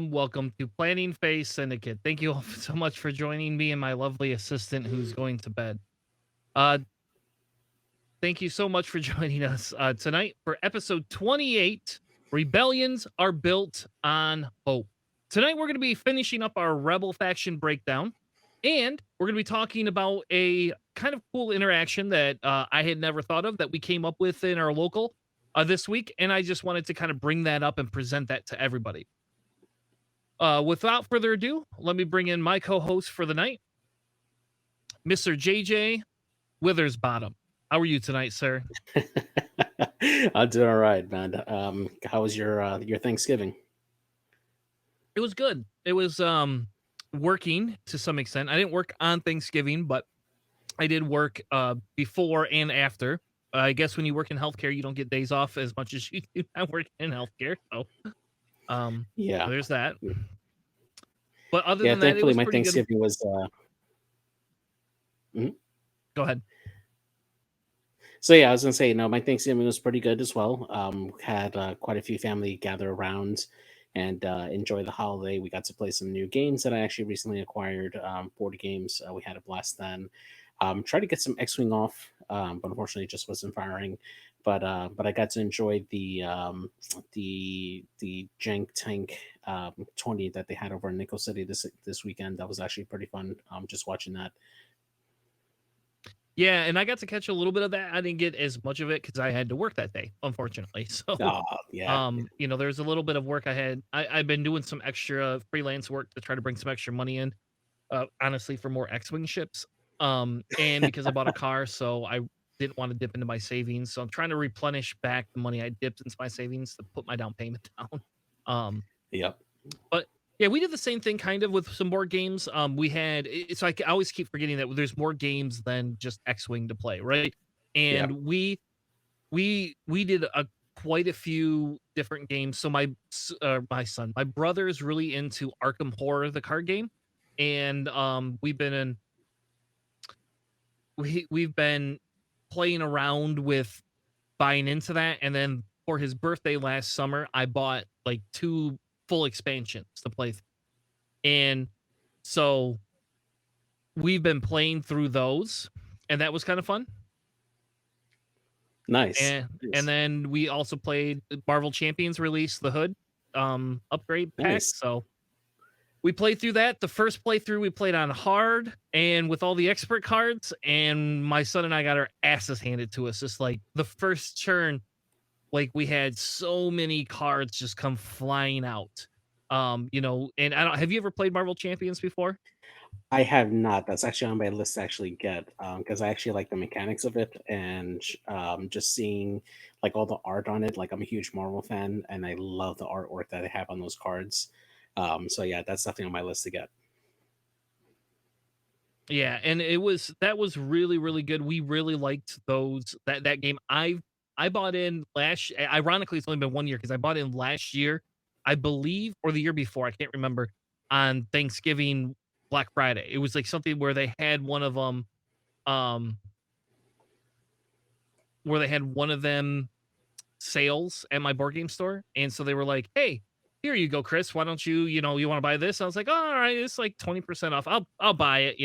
Welcome to Planning Phase Syndicate. Thank you all so much for joining me and my lovely assistant who's going to bed. Thank you so much for joining us tonight for episode 28, Rebellions Are Built on Hope. Tonight we're going to be finishing up our Rebel faction breakdown, and we're going to be talking about a kind of cool interaction that I had never thought of that we came up with in our local this week, and I just wanted to kind of bring that up and present that to everybody. Without further ado, let me bring in my co-host for the night, Mr. JJ Withersbottom. How are you tonight, sir? I'm doing all right, man. How was your Thanksgiving? It was good. It was working to some extent. I didn't work on Thanksgiving, but I did work before and after. I guess when you work in healthcare, you don't get days off as much as you do not work in healthcare. So, Yeah, so there's that. But other yeah. than that, it Thankfully, was my pretty good. Thanksgiving was. Go ahead. So yeah, I was gonna say, no, my Thanksgiving was pretty good as well. Had quite a few family gather around and enjoy the holiday. We got to play some new games that I actually recently acquired. Board games. We had a blast then. Tried to get some X-wing off, but unfortunately, it just wasn't firing. But I got to enjoy the jank tank 20 that they had over in Nickel City this weekend. That was actually pretty fun. Just watching that. Yeah, and I got to catch a little bit of that. I didn't get as much of it because I had to work that day, unfortunately. So, Yeah. there's a little bit of work I had. I've been doing some extra freelance work to try to bring some extra money in, honestly, for more X-Wing ships. And because I bought a car, so I didn't want to dip into my savings. So I'm trying to replenish back the money I dipped into my savings to put my down payment down. Yep. But yeah, we did the same thing kind of with some board games. We had it's like I always keep forgetting that there's more games than just X-Wing to play, right? And we did quite a few different games. So my brother is really into Arkham Horror, the card game, and we've been playing around with buying into that, and then for his birthday last summer, I bought like 2 full expansions to play through. And so we've been playing through those, and that was kind of fun. Nice. And then we also played Marvel Champions release the hood upgrade pack. Nice. So we played through that. The first playthrough we played on hard and with all the expert cards, and my son and I got our asses handed to us. Just like the first turn, like we had so many cards just come flying out. And have you ever played Marvel Champions before? I have not. That's actually on my list to actually get, because I actually like the mechanics of it, and just seeing like all the art on it. Like I'm a huge Marvel fan, and I love the artwork that they have on those cards. So yeah, that's definitely on my list to get. Yeah, and that was really, really good. We really liked that game. I bought in ironically, it's only been 1 year because I bought in last year, I believe, or the year before, I can't remember, on Thanksgiving, Black Friday. It was like something where they had one of them, sales at my board game store, and so they were like, "Hey, here you go, Chris. Why don't you you want to buy this?" I was like, oh, "All right, it's like 20% off. I'll buy it."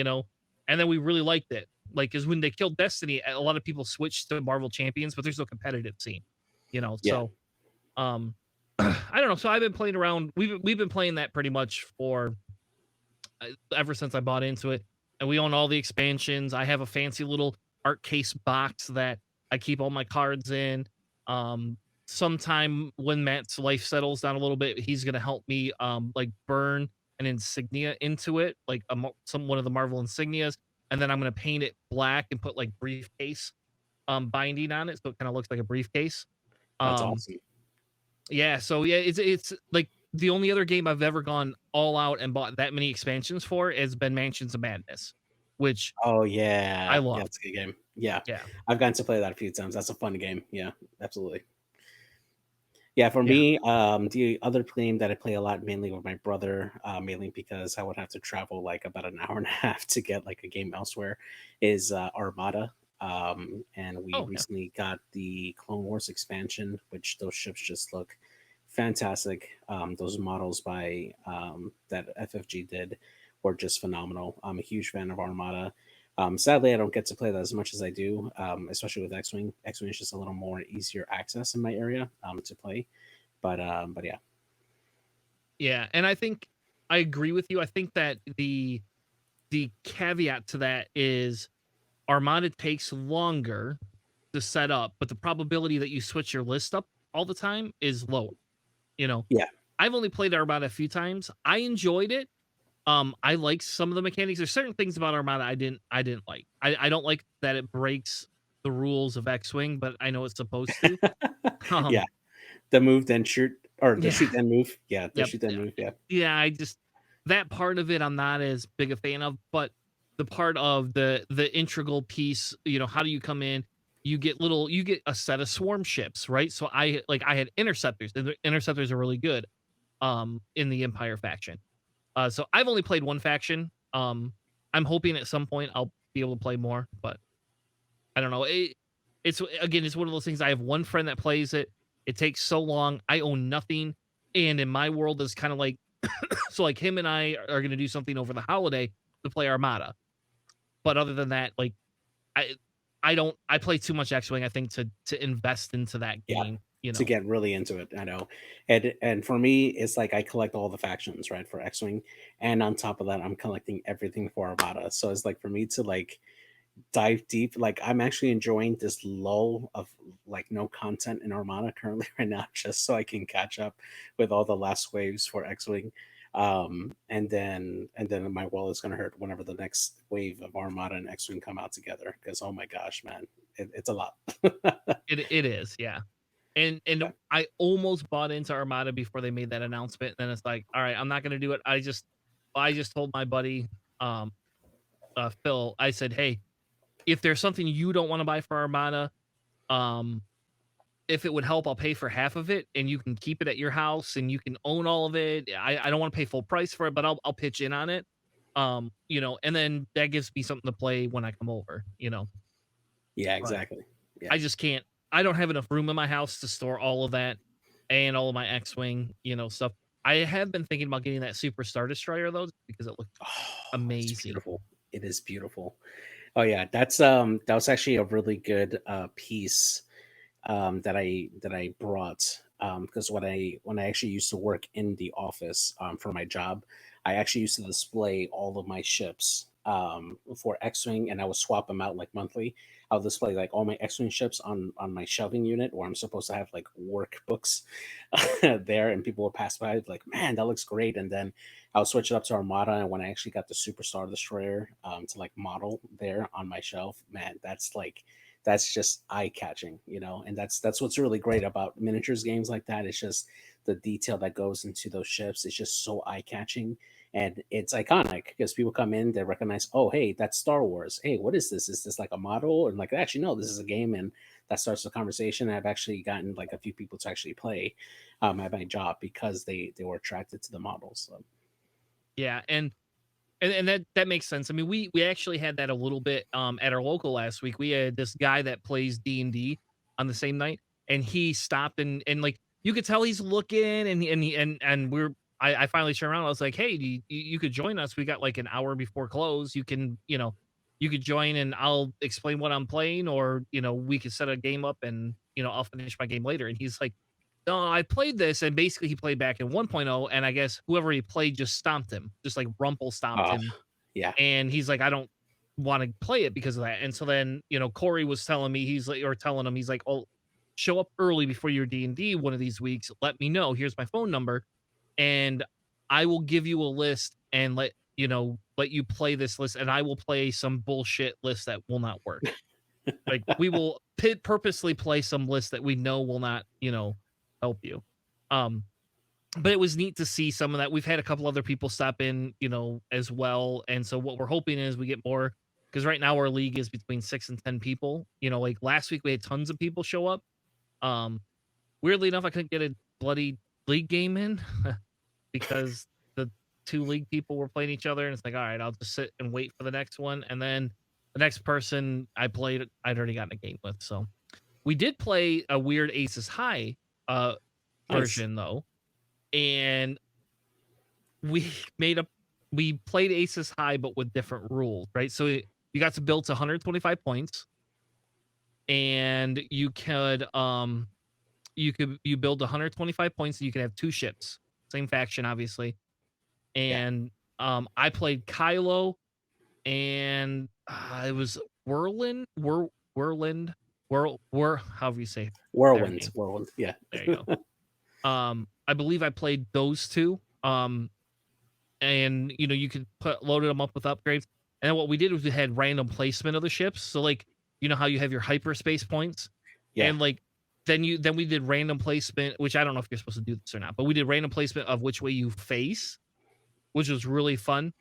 And then we really liked it. Like, because when they killed Destiny, a lot of people switched to Marvel Champions, but there's no competitive scene. Yeah. So I don't know. So I've been playing around. We've been playing that pretty much for ever since I bought into it, and we own all the expansions. I have a fancy little art case box that I keep all my cards in. sometime when Matt's life settles down a little bit, he's gonna help me like burn an insignia into it, like some one of the Marvel insignias, and then I'm gonna paint it black and put like briefcase binding on it, so it kind of looks like a briefcase. That's Um, awesome. yeah, so yeah, it's like the only other game I've ever gone all out and bought that many expansions for has been Mansions of Madness, which Oh I yeah, yeah, love. it's a good game. Yeah, Yeah. I've gotten to play that a few times. That's a fun game. Yeah, absolutely. Yeah, for Yeah. me, the other game that I play a lot, mainly with my brother, mainly because I would have to travel like about an hour and a half to get like a game elsewhere, is Armada. And we Oh yeah. recently got the Clone Wars expansion, which those ships just look fantastic. Those models by that FFG did were just phenomenal. I'm a huge fan of Armada. Sadly, I don't get to play that as much as I do, especially with X-wing. X-wing is just a little more easier access in my area to play. But yeah, Yeah, and I think I agree with you. I think that the caveat to that is Armada takes longer to set up, but the probability that you switch your list up all the time is lower. You know, yeah, I've only played Armada a few times. I enjoyed it. I like some of the mechanics. There's certain things about Armada I didn't like. I don't like that it breaks the rules of X-Wing, but I know it's supposed to. yeah. Um, The move then shoot, or the yeah, shoot then move. Yeah, the yep, shoot then yeah, move. Yeah, yeah. I just that part of it I'm not as big a fan of, but the part of the integral piece, how do you come in? You get a set of swarm ships, right? So I had interceptors, and the interceptors are really good in the Empire faction. So I've only played one faction. I'm hoping at some point I'll be able to play more, but I don't know. It's one of those things. I have one friend that plays it. It takes so long. I own nothing, and in my world is kind of like so. Like him and I are going to do something over the holiday to play Armada. But other than that, like I I don't. I play too much X Wing. I think to invest into that yeah. game. To get really into it, I know. And for me, it's like I collect all the factions, right, for X-wing, and on top of that, I'm collecting everything for Armada. So it's like for me to like dive deep. Like I'm actually enjoying this lull of like no content in Armada currently right now, just so I can catch up with all the last waves for X-wing. And then my wallet's gonna hurt whenever the next wave of Armada and X-wing come out together. Because oh my gosh, man, it's a lot. it is, yeah. And Yeah. I almost bought into Armada before they made that announcement. Then it's like, all right, I'm not gonna do it. I just told my buddy, um, Phil. I said, hey, if there's something you don't want to buy for Armada, um, if it would help, I'll pay for half of it, and you can keep it at your house, and you can own all of it. I don't want to pay full price for it, but I'll pitch in on it. And then that gives me something to play when I come over. Yeah, But exactly. Yeah. I just can't. I don't have enough room in my house to store all of that and all of my X-wing, stuff. I have been thinking about getting that Super Star Destroyer though, because it looks Oh, it's amazing. beautiful. It is beautiful. Oh yeah, that was actually a really good piece that I brought because when I actually used to work in the office for my job, I actually used to display all of my ships for X-wing, and I would swap them out like monthly. I'll display like all my X-wing ships on my shelving unit where I'm supposed to have like workbooks there, and people would pass by like, man, that looks great. And then I'll switch it up to Armada, and when I actually got the Superstar Destroyer to like model there on my shelf, man, that's just eye catching, and that's what's really great about miniatures games like that. It's just the detail that goes into those ships. It's just so eye catching, and it's iconic because people come in, they recognize, oh, hey, that's Star Wars. Hey, what is this? Is this like a model? And like, actually, no, this is a game, and that starts the conversation. I've actually gotten like a few people to actually play at my job because they were attracted to the models. So Yeah, and that makes sense. I mean, we actually had that a little bit at our local last week. We had this guy that plays D&D on the same night, and he stopped and like you could tell he's looking and I finally turned around. I was like, "Hey, you could join us. We got like an hour before close. You could join and I'll explain what I'm playing or, we could set a game up and, I'll finish my game later." And he's like, no, I played this, and basically he played back in 1.0, and I guess whoever he played just stomped him, just like Rumple stomped uh, him, yeah, and he's like, "I don't wanna play it because of that," and so then, Corey was telling me, he's like or telling him, he's like, "Oh, show up early before your D&D one of these weeks, let me know. Here's my phone number, and I will give you a list and let you play this list, and I will play some bullshit list that will not work. Like, we will purposely play some list that we know will not, help you. But it was neat to see some of that. We've had a couple other people stop in, as well. And so what we're hoping is we get more, because right now our league is between 6 and 10 people. Like last week we had tons of people show up. Weirdly enough, I couldn't get a bloody league game in because the two league people were playing each other, and it's like, all right, I'll just sit and wait for the next one. And then the next person I'd already gotten a game with. So we did play a weird Aces High version though. And we played Aces High, but with different rules, right? So you got to build to 125 points, and you build 125 points, and you can have 2 ships, same faction, obviously. And I played Kylo, and it was Whirlwind, however you say it. Whirlwind, yeah. There you go. I believe I played those 2. And you could loaded them up with upgrades. And then what we did was we had random placement of the ships. So like, how you have your hyperspace points? Yeah. And like then we did random placement, which I don't know if you're supposed to do this or not, but we did random placement of which way you face, which was really fun.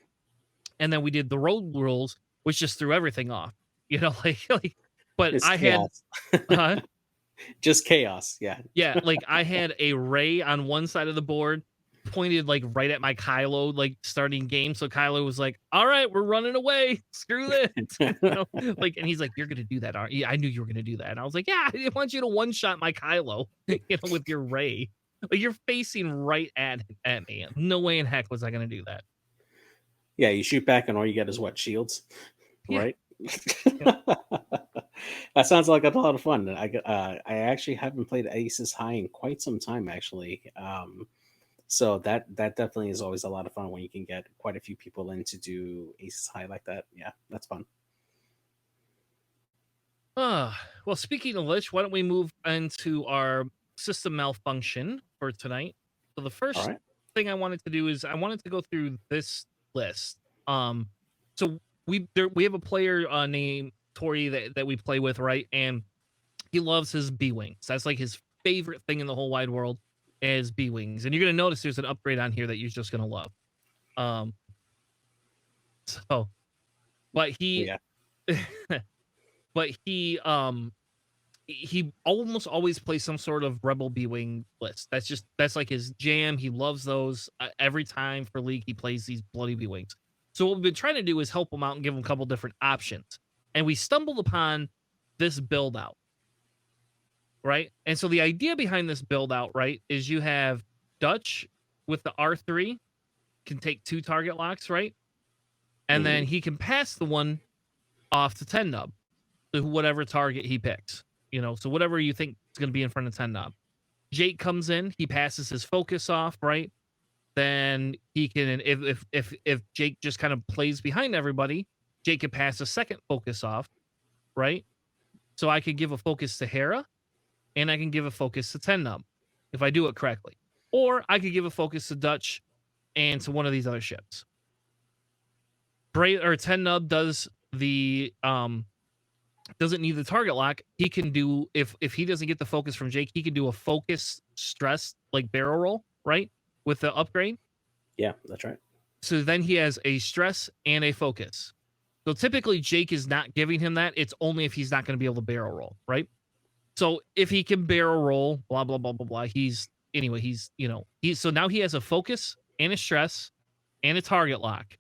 And then we did the road rules, which just threw everything off. But it's I chaos. had just chaos. Yeah, like I had a ray on one side of the board pointed like right at my Kylo, like starting game. So Kylo was like, all right, we're running away. Screw this. And he's like, you're gonna do that, aren't you? I knew you were gonna do that. And I was like, yeah, I want you to one-shot my Kylo, with your ray. Like, you're facing right at me. No way in heck was I gonna do that. Yeah, you shoot back and all you get is what? Shields? Yeah. Right? That sounds like a lot of fun. I actually haven't played Aces High in quite some time, actually. So that definitely is always a lot of fun when you can get quite a few people in to do Aces High like that. Yeah, that's fun. Well, speaking of which, why don't we move into our system malfunction for tonight? So the first thing I wanted to do is I wanted to go through this list. So we have a player named Tori that we play with, right? And he loves his B-Wings. That's like his favorite thing in the whole wide world is B-Wings. And you're going to notice there's an upgrade on here that you're just going to love. But he he almost always plays some sort of Rebel B-Wing list. That's like his jam. He loves those. Every time for League, he plays these bloody B-Wings. So what we've been trying to do is help him out and give him a couple different options. And we stumbled upon this build out, right? And so the idea behind this build out, right, is you have Dutch with the R3 can take 2 target locks, right? And then he can pass the one off to 10 nub to whatever target he picks. So whatever you think is going to be in front of 10 nub. Jake comes in, he passes his focus off, right? Then he can, if Jake just kind of plays behind everybody, Jake can pass a second focus off, right? So I could give a focus to Hera, and I can give a focus to 10 nub if I do it correctly. Or I could give a focus to Dutch and to one of these other ships. 10 nub does the doesn't need the target lock. He can do, if he doesn't get the focus from Jake, he can do a focus stress like barrel roll, right? With the upgrade. Yeah, that's right. So then he has a stress and a focus. So typically Jake is not giving him that. It's only if he's not going to be able to barrel roll, right? So if he can barrel roll, blah, blah, blah, blah, blah. So now he has a focus and a stress and a target lock.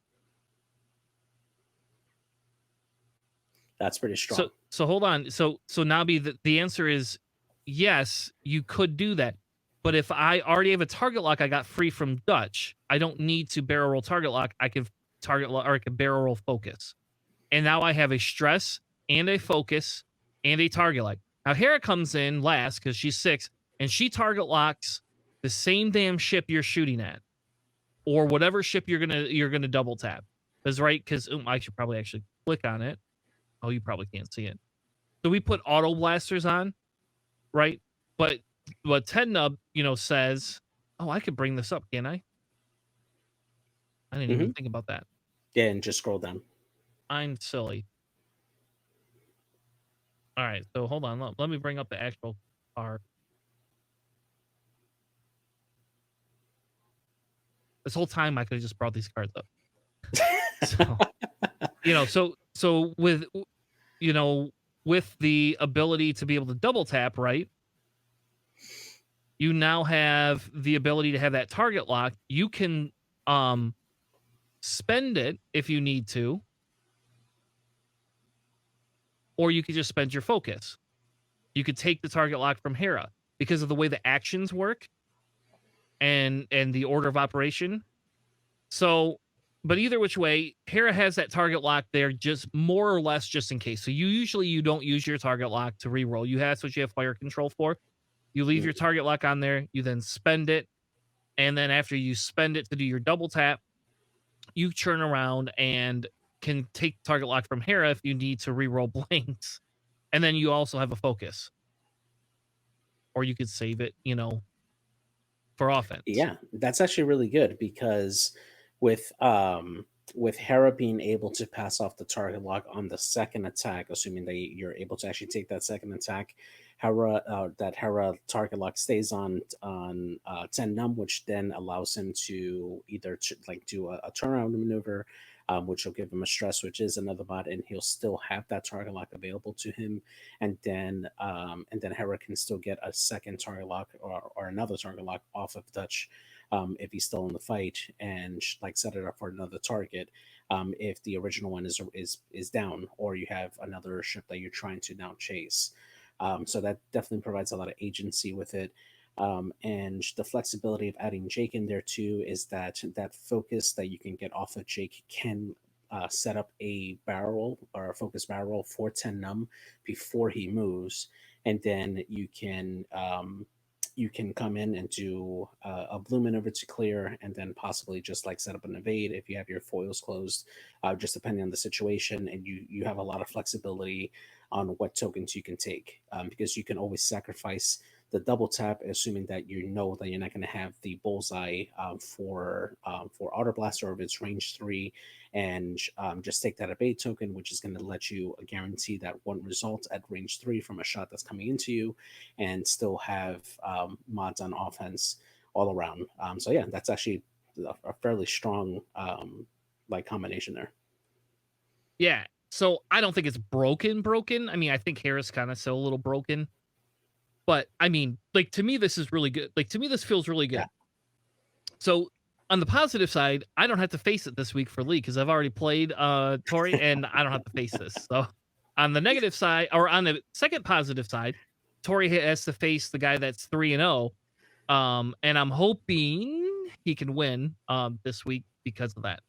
That's pretty strong. So hold on. So Nabi, the answer is yes, you could do that. But if I already have a target lock I got free from Dutch, I don't need to barrel roll target lock. I can target lock, or I can barrel roll focus. And now I have a stress and a focus and a target lock. Now Hera comes in last because she's 6, and she target locks the same damn ship you're shooting at, or whatever ship you're gonna double tap. Because I should probably actually click on it. Oh, you probably can't see it. So we put auto blasters on, right? but what Tednub, says, oh, I could bring this up, can I? I didn't even Hmm. think about that. Yeah, and just scroll down. I'm silly. All right, so hold on. Let me bring up the actual card. This whole time I could have just brought these cards up. So, so you know, with the ability to be able to double tap, right? You now have the ability to have that target lock. You can um spend it if you need to, or you could just spend your focus. You could take the target lock from Hera because of the way the actions work and the order of operation. So, but either which way, Hera has that target lock there just more or less just in case. So you don't use your target lock to reroll. That's what you have fire control for. You leave your Mm. target lock on there, you then spend it, and then after you spend it to do your double tap, you turn around and can take target lock from Hera if you need to reroll blanks. And then you also have a focus. Or you could save it, for offense. Yeah, that's actually really good because with with Hera being able to pass off the target lock on the second attack, assuming that you're able to actually take that second attack, Hera target lock stays on Ten Num, which then allows him to either like do a turnaround maneuver, which will give him a stress, which is another bot, and he'll still have that target lock available to him, and then Hera can still get a second target lock or another target lock off of Dutch, if he's still in the fight, and like set it up for another target, if the original one is down, or you have another ship that you're trying to now chase. So that definitely provides a lot of agency with it. And the flexibility of adding Jake in there too is that focus that you can get off of Jake can set up a barrel or a focus barrel for Ten Num before he moves, and then you can come in and do a blue maneuver to clear, and then possibly just like set up an evade if you have your foils closed, just depending on the situation. And you have a lot of flexibility on what tokens you can take, because you can always sacrifice the double tap, assuming that you know that you're not going to have the bullseye for Outer Blaster or if it's range 3, and just take that evade token, which is going to let you guarantee that one result at range 3 from a shot that's coming into you, and still have mods on offense all around. So yeah, that's actually a fairly strong like combination there. Yeah. So I don't think it's broken. I mean, I think Harris kind of still a little broken. But I mean, like to me, this is really good. Like to me, this feels really Yeah. good. So on the positive side, I don't have to face it this week for Lee because I've already played Tori and I don't have to face this. So on the negative side, or on the second positive side, Tori has to face the guy that's 3-0. And I'm hoping he can win this week because of that.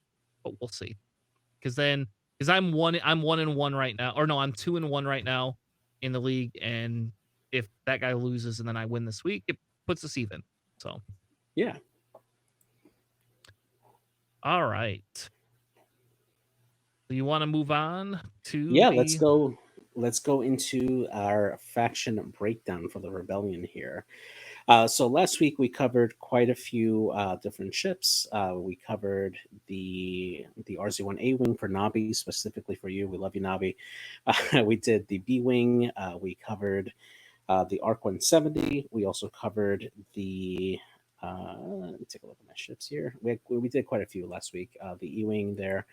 But we'll see. Because I'm 1-1 right now. Or no, I'm 2-1 right now in the league. And if that guy loses and then I win this week, it puts us even. So Yeah. all right. Do you want to move on to Yeah, let's the go. Let's go into our faction breakdown for the rebellion here. So last week we covered quite a few different ships. We covered the RZ-1A wing for Nabi, specifically for you. We love you, Nabi. We did the B wing. We covered the ARC 170. We also covered the. Let me take a look at my ships here. We did quite a few last week. The E wing there.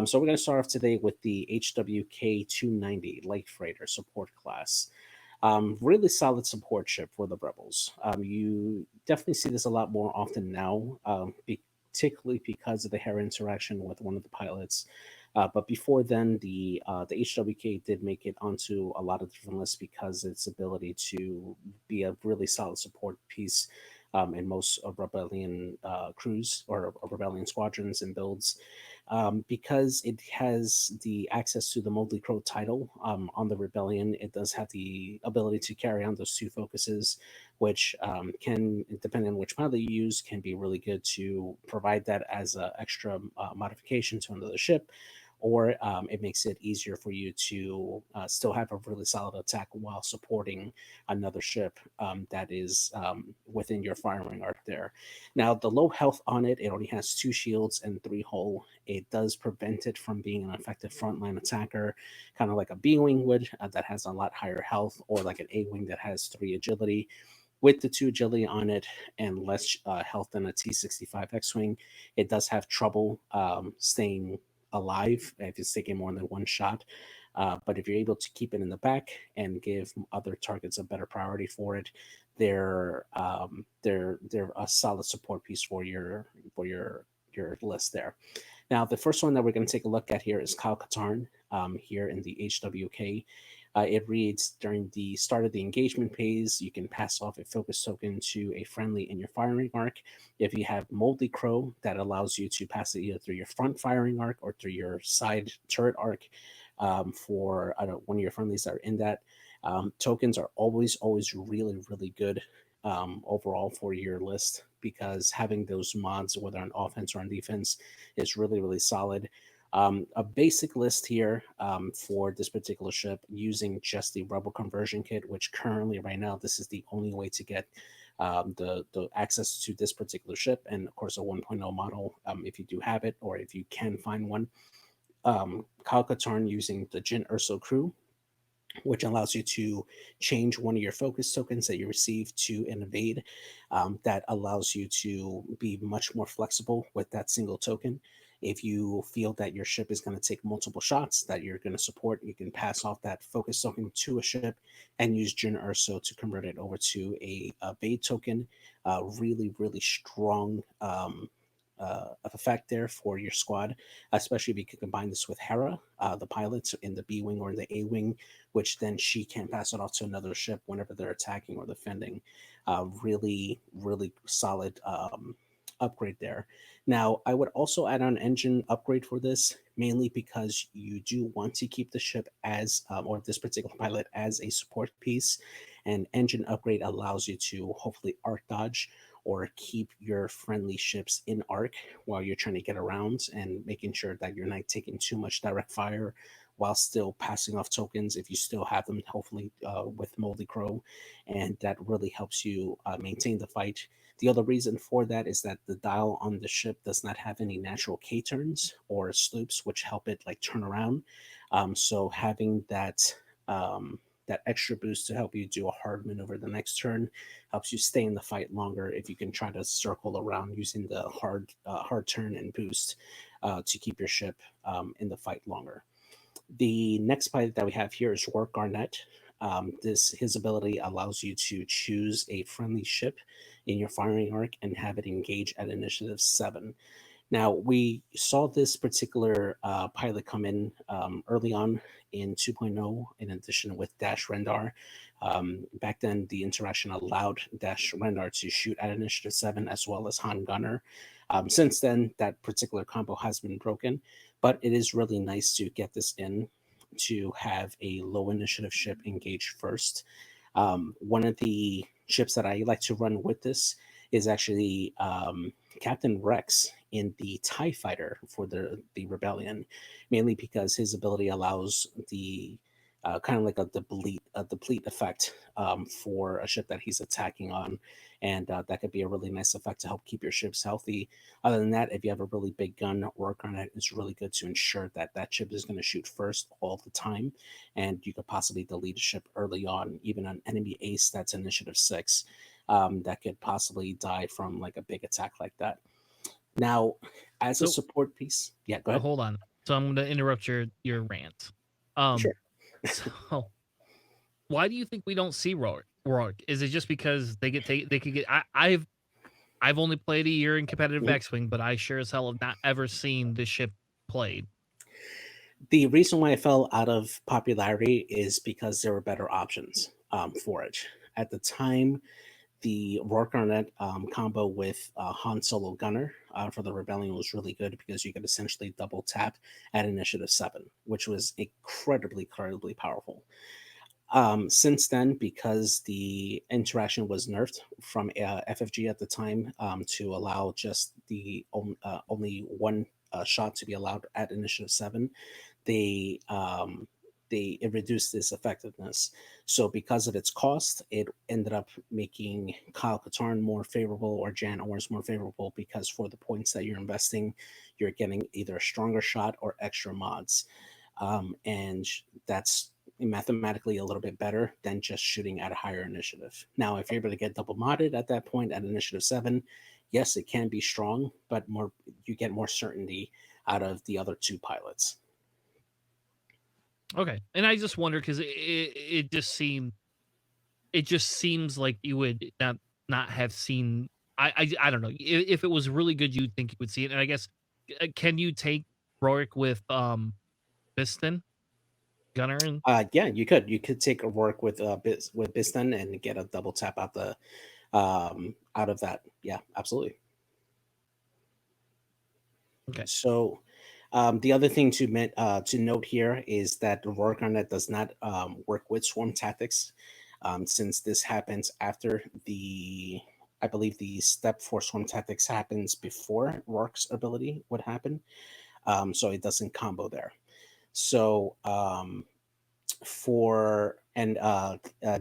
So we're going to start off today with the HWK 290 Light Freighter support class. Really solid support ship for the Rebels. You definitely see this a lot more often now, particularly because of the Hera interaction with one of the pilots. But before then, the HWK did make it onto a lot of different lists because its ability to be a really solid support piece in most of Rebellion crews or Rebellion squadrons and builds, because it has the access to the Moldly Crow title on the Rebellion. It does have the ability to carry on those two focuses, which can, depending on which pilot you use, can be really good to provide that as an extra modification to another ship, or it makes it easier for you to still have a really solid attack while supporting another ship that is within your firing arc there. Now, the low health on it, it only has 2 shields and 3 hull. It does prevent it from being an effective frontline attacker, kind of like a B Wing would, that has a lot higher health, or like an A Wing that has 3 agility. With the 2 agility on it and less health than a T-65 X-Wing, it does have trouble staying alive if it's taking more than one shot. But if you're able to keep it in the back and give other targets a better priority for it, they're a solid support piece for your list there. Now, the first one that we're going to take a look at here is Kyle Katarn here in the HWK. It reads, during the start of the engagement phase, you can pass off a focus token to a friendly in your firing arc. If you have Moldy Crow, that allows you to pass it either through your front firing arc or through your side turret arc for one of your friendlies that are in that. Tokens are always really, really good overall for your list, because having those mods, whether on offense or on defense, is really, really solid. A basic list here for this particular ship using just the Rebel conversion kit, which currently right now this is the only way to get the access to this particular ship, and of course a 1.0 model if you do have it or if you can find one. Kyle Katarn using the Jyn Erso crew, which allows you to change one of your focus tokens that you receive to an evade. That allows you to be much more flexible with that single token. If you feel that your ship is going to take multiple shots that you're going to support, you can pass off that focus token to a ship and use Jyn Erso to convert it over to a evade token. Really, really strong effect there for your squad, especially if you can combine this with Hera, the pilot in the B Wing or in the A Wing, which then she can pass it off to another ship whenever they're attacking or defending. Really, really solid upgrade there. Now, I would also add on engine upgrade for this, mainly because you do want to keep the ship as, or this particular pilot as a support piece. And engine upgrade allows you to hopefully arc dodge or keep your friendly ships in arc while you're trying to get around, and making sure that you're not taking too much direct fire while still passing off tokens if you still have them, hopefully with Moldy Crow. And that really helps you maintain the fight. The other reason for that is that the dial on the ship does not have any natural K-turns or sloops, which help it like turn around. So having um, that extra boost to help you do a hard maneuver the next turn helps you stay in the fight longer if you can try to circle around using the hard turn and boost to keep your ship in the fight longer. The next pilot that we have here is Work Garnet. His ability allows you to choose a friendly ship in your firing arc and have it engage at initiative 7. Now, we saw this particular pilot come in early on in 2.0, in addition with Dash Rendar. Back then, the interaction allowed Dash Rendar to shoot at Initiative 7 as well as Han Gunner. Since then, that particular combo has been broken, but it is really nice to get this in to have a low initiative ship engage first. One of the ships that I like to run with this is actually Captain Rex in the TIE Fighter for the Rebellion, mainly because his ability allows the kind of like a deplete effect for a ship that he's attacking on, and that could be a really nice effect to help keep your ships healthy. Other than that, if you have a really big gun, Work on it is really good to ensure that that ship is going to shoot first all the time, and you could possibly delete a ship early on, even an enemy ace that's initiative 6. That could possibly die from like a big attack like that. Now, as a So support piece, yeah, go ahead. hold on. So I'm going to interrupt your rant. Um, Sure. so why do you think we don't see Rourke? Is it just because they could get? I've only played a year in competitive Mhm. X-wing, but I sure as hell have not ever seen this ship played. The reason why it fell out of popularity is because there were better options for it. At the time, the Rourke Arnett combo with Han Solo Gunner for the Rebellion was really good, because you could essentially double tap at Initiative 7, which was incredibly powerful. Since then, because the interaction was nerfed from FFG at the time to allow just the only one shot to be allowed at Initiative 7, they it reduced this effectiveness. So because of its cost, it ended up making Kyle Katarn more favorable or Jan Ors more favorable because for the points that you're investing, you're getting either a stronger shot or extra mods. And that's mathematically a little bit better than just shooting at a higher initiative. Now, if you're able to get double modded at that point at Initiative 7, yes, it can be strong, but more you get more certainty out of the other two pilots. Okay, and I just wonder because it just seems like you would not have seen. I don't know if it was really good, you'd think you would see it. And I guess can you take Rorik with Piston Gunner and Yeah, you could take a work with with Biston and get a double tap out the out of that. Yeah, absolutely. okay, So the other thing to note here is that the work on that does not work with swarm tactics, since this happens after I believe the step for swarm tactics happens before Rourke's ability would happen, so it doesn't combo there. So for and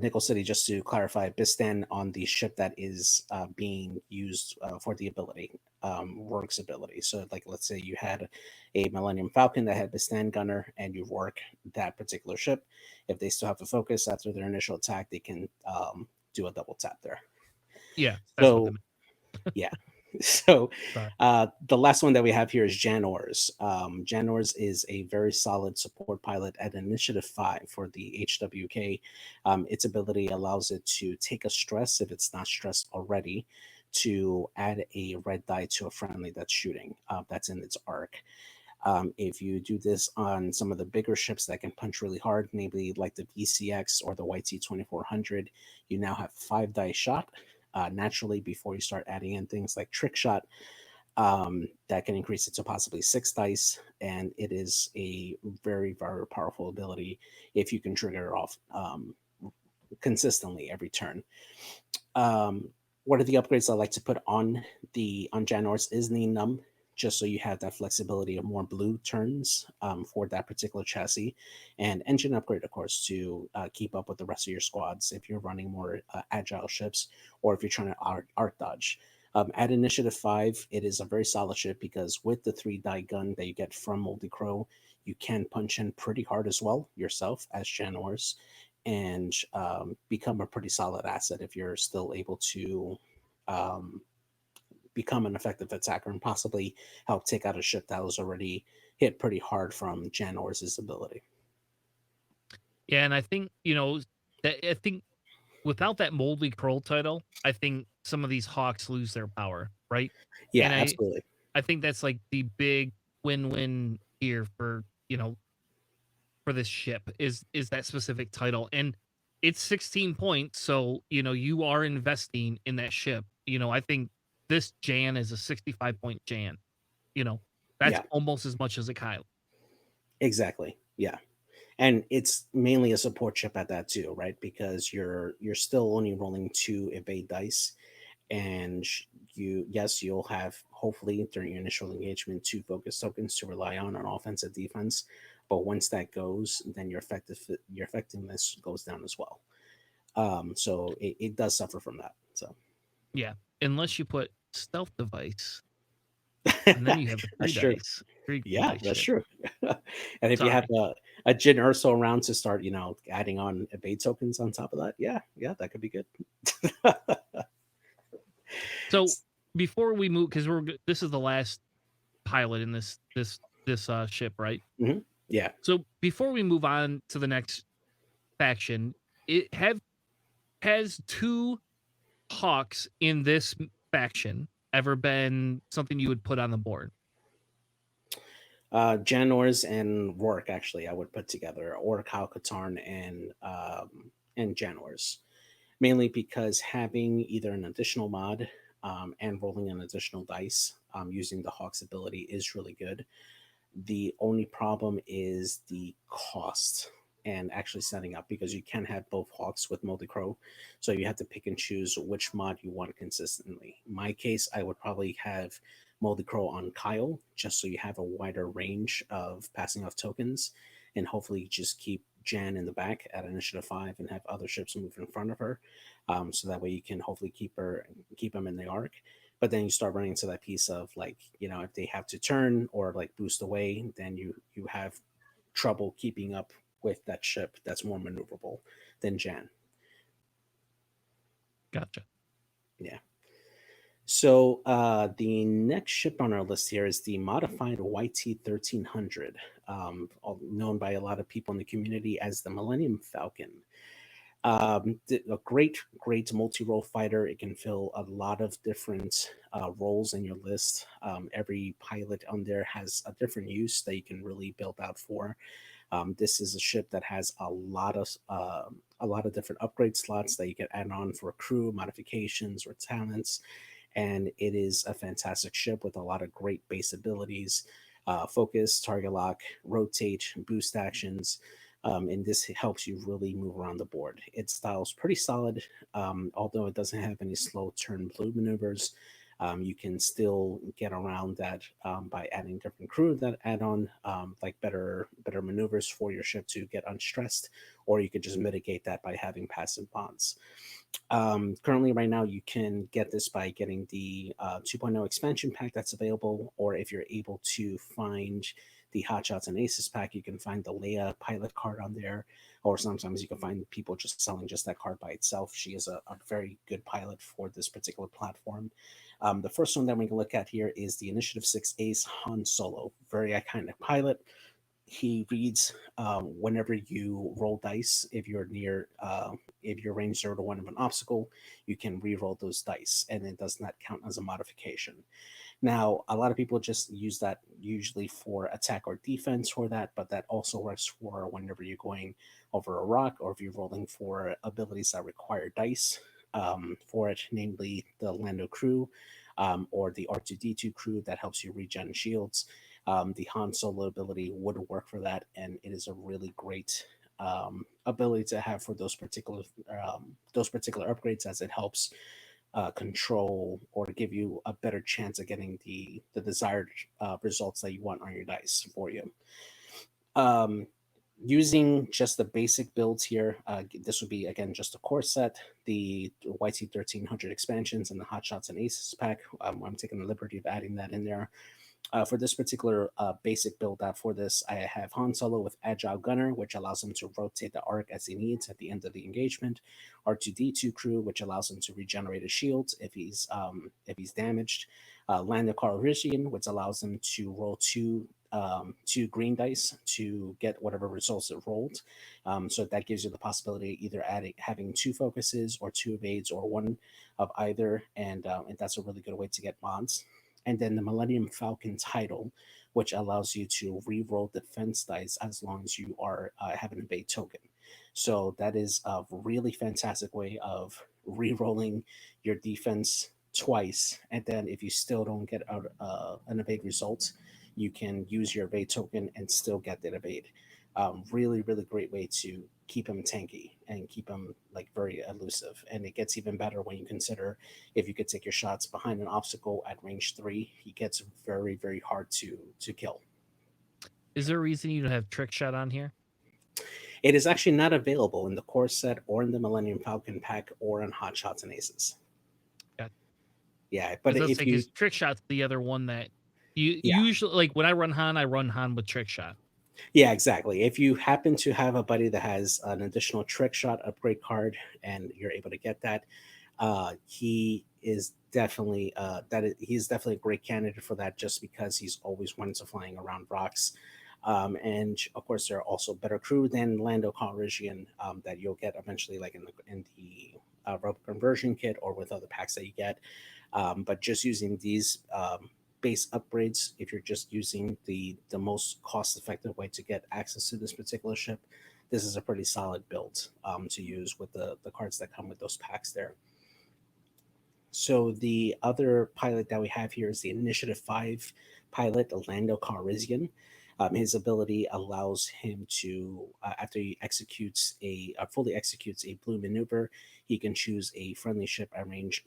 Nickel City, just to clarify, Bistan on the ship that is being used for the ability, Rourke's ability. So, like, let's say you had a Millennium Falcon that had Bistan gunner, and you work that particular ship. If they still have to focus after their initial attack, they can do a double tap there. yeah, that's what I So meant. yeah. So Sorry. the last one that we have here is Janors. Janors is a very solid support pilot at Initiative 5 for the HWK. Its ability allows it to take a stress if it's not stressed already, to add a red die to a friendly that's shooting. That's in its arc. If you do this on some of the bigger ships that can punch really hard, maybe like the VCX or the YT 2400, you now have 5 die shot naturally before you start adding in things like trick shot. That can increase it to possibly 6 dice, and it is a very, very powerful ability if you can trigger it off consistently every turn. Um, one of the upgrades I like to put on Janors is the num, just so you have that flexibility of more blue turns for that particular chassis, and engine upgrade, of course, to keep up with the rest of your squads if you're running more agile ships or if you're trying to art dodge. At Initiative 5, it is a very solid ship because with the 3 die gun that you get from Moldy Crow, you can punch in pretty hard as well yourself as Janors, and become a pretty solid asset if you're still able to um, become an effective attacker and possibly help take out a ship that was already hit pretty hard from Janor's ability. Yeah, and I think that I think without that moldy curl title, I think some of these hawks lose their power, right? Yeah, And absolutely. I think that's like the big win-win here for for this ship is that specific title. And it's 16 points, so you are investing in that ship. I think this Jan is a 65-point Jan. You know, that's Yeah, almost as much as a Kylo. exactly. Yeah. And it's mainly a support chip at that too, right? Because you're still only rolling 2 evade dice, and you'll have hopefully during your initial engagement 2 focus tokens to rely on offensive defense, but once that goes, then your effectiveness goes down as well. So it does suffer from that. So Yeah, unless you put stealth device, and then you have a that's true. three Yeah, dice that's ship. true. And if you have Sorry. a Jin Urso around to start, adding on evade tokens on top of that, yeah, that could be good. So before we move, because this is the last pilot in this ship, right? Mhm. Yeah. So before we move on to the next faction, it has two hawks in this faction ever been something you would put on the board? Janors and Rourke, actually, I would put together, or Kyle Katarn and Janors, mainly because having either an additional mod and rolling an additional dice using the Hawk's ability is really good. The only problem is the cost and actually setting up, because you can have both Hawks with Multi Crow. So you have to pick and choose which mod you want consistently. In my case, I would probably have Moldy Crow on Kyle, just so you have a wider range of passing off tokens, and hopefully just keep Jan in the back at initiative 5 and have other ships move in front of her, so that way you can hopefully keep them in the arc. But then you start running into that piece of, like, if they have to turn or like boost away, then you have trouble keeping up with that ship that's more maneuverable than Jan. Gotcha. Yeah. So the next ship on our list here is the modified YT 1300, known by a lot of people in the community as the Millennium Falcon. A great multi-role fighter. It can fill a lot of different roles in your list. Every pilot on there has a different use that you can really build out for. This is a ship that has a lot of different upgrade slots that you can add on for crew modifications or talents, and it is a fantastic ship with a lot of great base abilities: focus, target lock, rotate, boost actions. And this helps you really move around the board. Its style's pretty solid, although it doesn't have any slow turn blue maneuvers. You can still get around that by adding different crew that add on like better maneuvers for your ship to get unstressed, or you could just mitigate that by having passive bonds. Currently, right now, you can get this by getting the 2.0 expansion pack that's available, or if you're able to find the Hotshots and Aces pack, you can find the Leia pilot card on there, or sometimes you can find people just selling just that card by itself. She is a very good pilot for this particular platform. The first one that we can look at here is the Initiative 6 Ace Han Solo, very iconic pilot. He reads whenever you roll dice, if you're range 0 to 1 of an obstacle, you can re-roll those dice, and it does not count as a modification. Now, a lot of people just use that usually for attack or defense for that, but that also works for whenever you're going over a rock, or if you're rolling for abilities that require dice for it, namely the Lando crew, or the R2D2 crew that helps you regen shields. The Han Solo ability would work for that, and it is a really great ability to have for those particular upgrades, as it helps control or give you a better chance of getting the desired results that you want on your dice for you. Um, Using just the basic builds here, this would be again just a core set, the YT 1300 expansions, and the Hotshots and Aces pack. I'm taking the liberty of adding that in there. For this particular basic build out for this, I have Han Solo with Agile Gunner, which allows him to rotate the arc as he needs at the end of the engagement. R2D2 crew, which allows him to regenerate his shields if he's damaged. Lando Calrissian, which allows him to roll two green dice to get whatever results it rolled. So that gives you the possibility of either having two focuses or two evades or one of either, and that's a really good way to get mods. And then the Millennium Falcon title, which allows you to re-roll defense dice as long as you are have an evade token. So that is a really fantastic way of re-rolling your defense twice, and then if you still don't get out an evade result, you can use your evade token and still get that evade. Really great way to keep him tanky and keep him like very elusive. And it gets even better when you consider if you could take your shots behind an obstacle at range 3, he gets very hard to kill. Is there a reason you don't have Trick Shot on here? It is actually not available in the core set or in the Millennium Falcon pack or in Hot Shots and Aces. Yeah, Yeah, but because let's if say you because Trick Shot's the other one that you yeah usually like. When I run Han with Trick Shot. Yeah, exactly. If you happen to have a buddy that has an additional trick shot upgrade card and you're able to get that, he is definitely he's definitely a great candidate for that, just because he's always wanted to flying around rocks. And of course, there are also better crew than Lando Calrissian that you'll get eventually, like in the rope conversion kit or with other packs that you get. But just using these base upgrades, if you're just using the most cost effective way to get access to this particular ship, this is a pretty solid build to use with the cards that come with those packs there. So the other pilot that we have here is the Initiative 5 pilot, Lando Calrissian. His ability allows him to, after he fully executes a blue maneuver, he can choose a friendly ship at range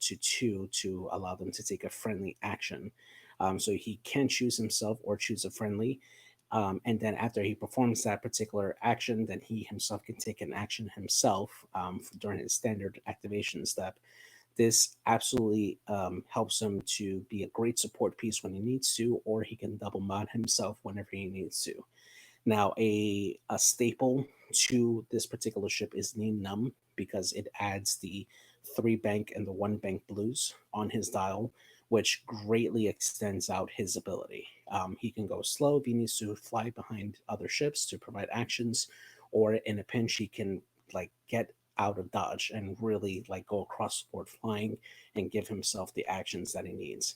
to 2 to allow them to take a friendly action. So he can choose himself or choose a friendly. And then after he performs that particular action, then he himself can take an action himself during his standard activation step. This absolutely helps him to be a great support piece when he needs to, or he can double mod himself whenever he needs to. Now, a staple to this particular ship is Name Num because it adds the 3 bank and the 1 bank blues on his dial, which greatly extends out his ability. He can go slow if he needs to fly behind other ships to provide actions, or in a pinch, he can like get out of dodge and really like go across the board flying and give himself the actions that he needs.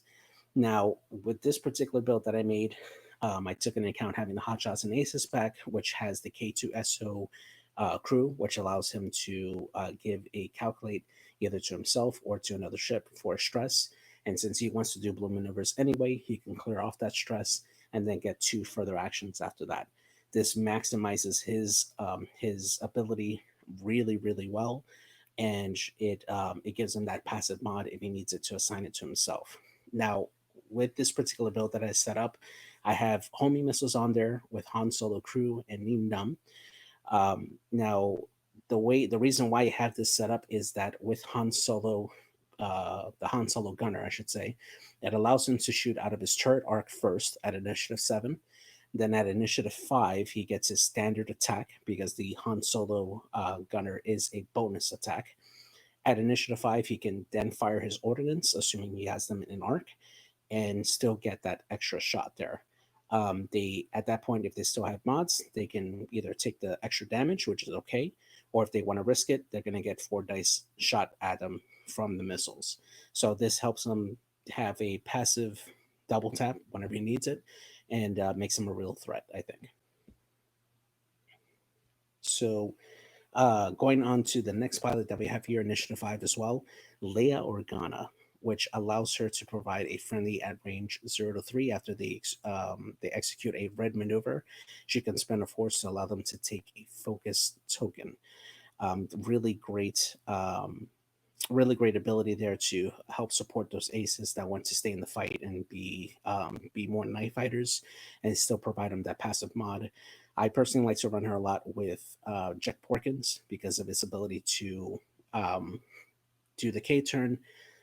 Now, with this particular build that I made, I took into account having the Hotshots and Aces pack, which has the K2SO crew, which allows him to give a calculate either to himself or to another ship for stress. And since he wants to do blue maneuvers anyway, he can clear off that stress and then get 2 further actions after that. This maximizes his ability really, really well, and it gives him that passive mod if he needs it to assign it to himself. Now, with this particular build that I set up, I have homing missiles on there with Han Solo crew and Neem Num. Now, the reason why I have this set up is that with Han Solo, the Han Solo gunner, I should say, it allows him to shoot out of his turret arc first at initiative 7. Then at initiative 5, he gets his standard attack because the Han Solo gunner is a bonus attack. At initiative 5, he can then fire his ordnance, assuming he has them in an arc, and still get that extra shot there. They at that point, if they still have mods, they can either take the extra damage, which is okay, or if they want to risk it, they're going to get 4 dice shot at them from the missiles. So this helps them have a passive double tap whenever he needs it, and makes him a real threat, I think. So going on to the next pilot that we have here, Initiative 5 as well, Leia Organa, which allows her to provide a friendly at range 0 to 3 after they execute a red maneuver. She can spend a force to allow them to take a focus token. Really great. Really great ability there to help support those aces that want to stay in the fight and be more night fighters, and still provide them that passive mod. I personally like to run her a lot with Jack Porkins because of his ability to um, do the K turn.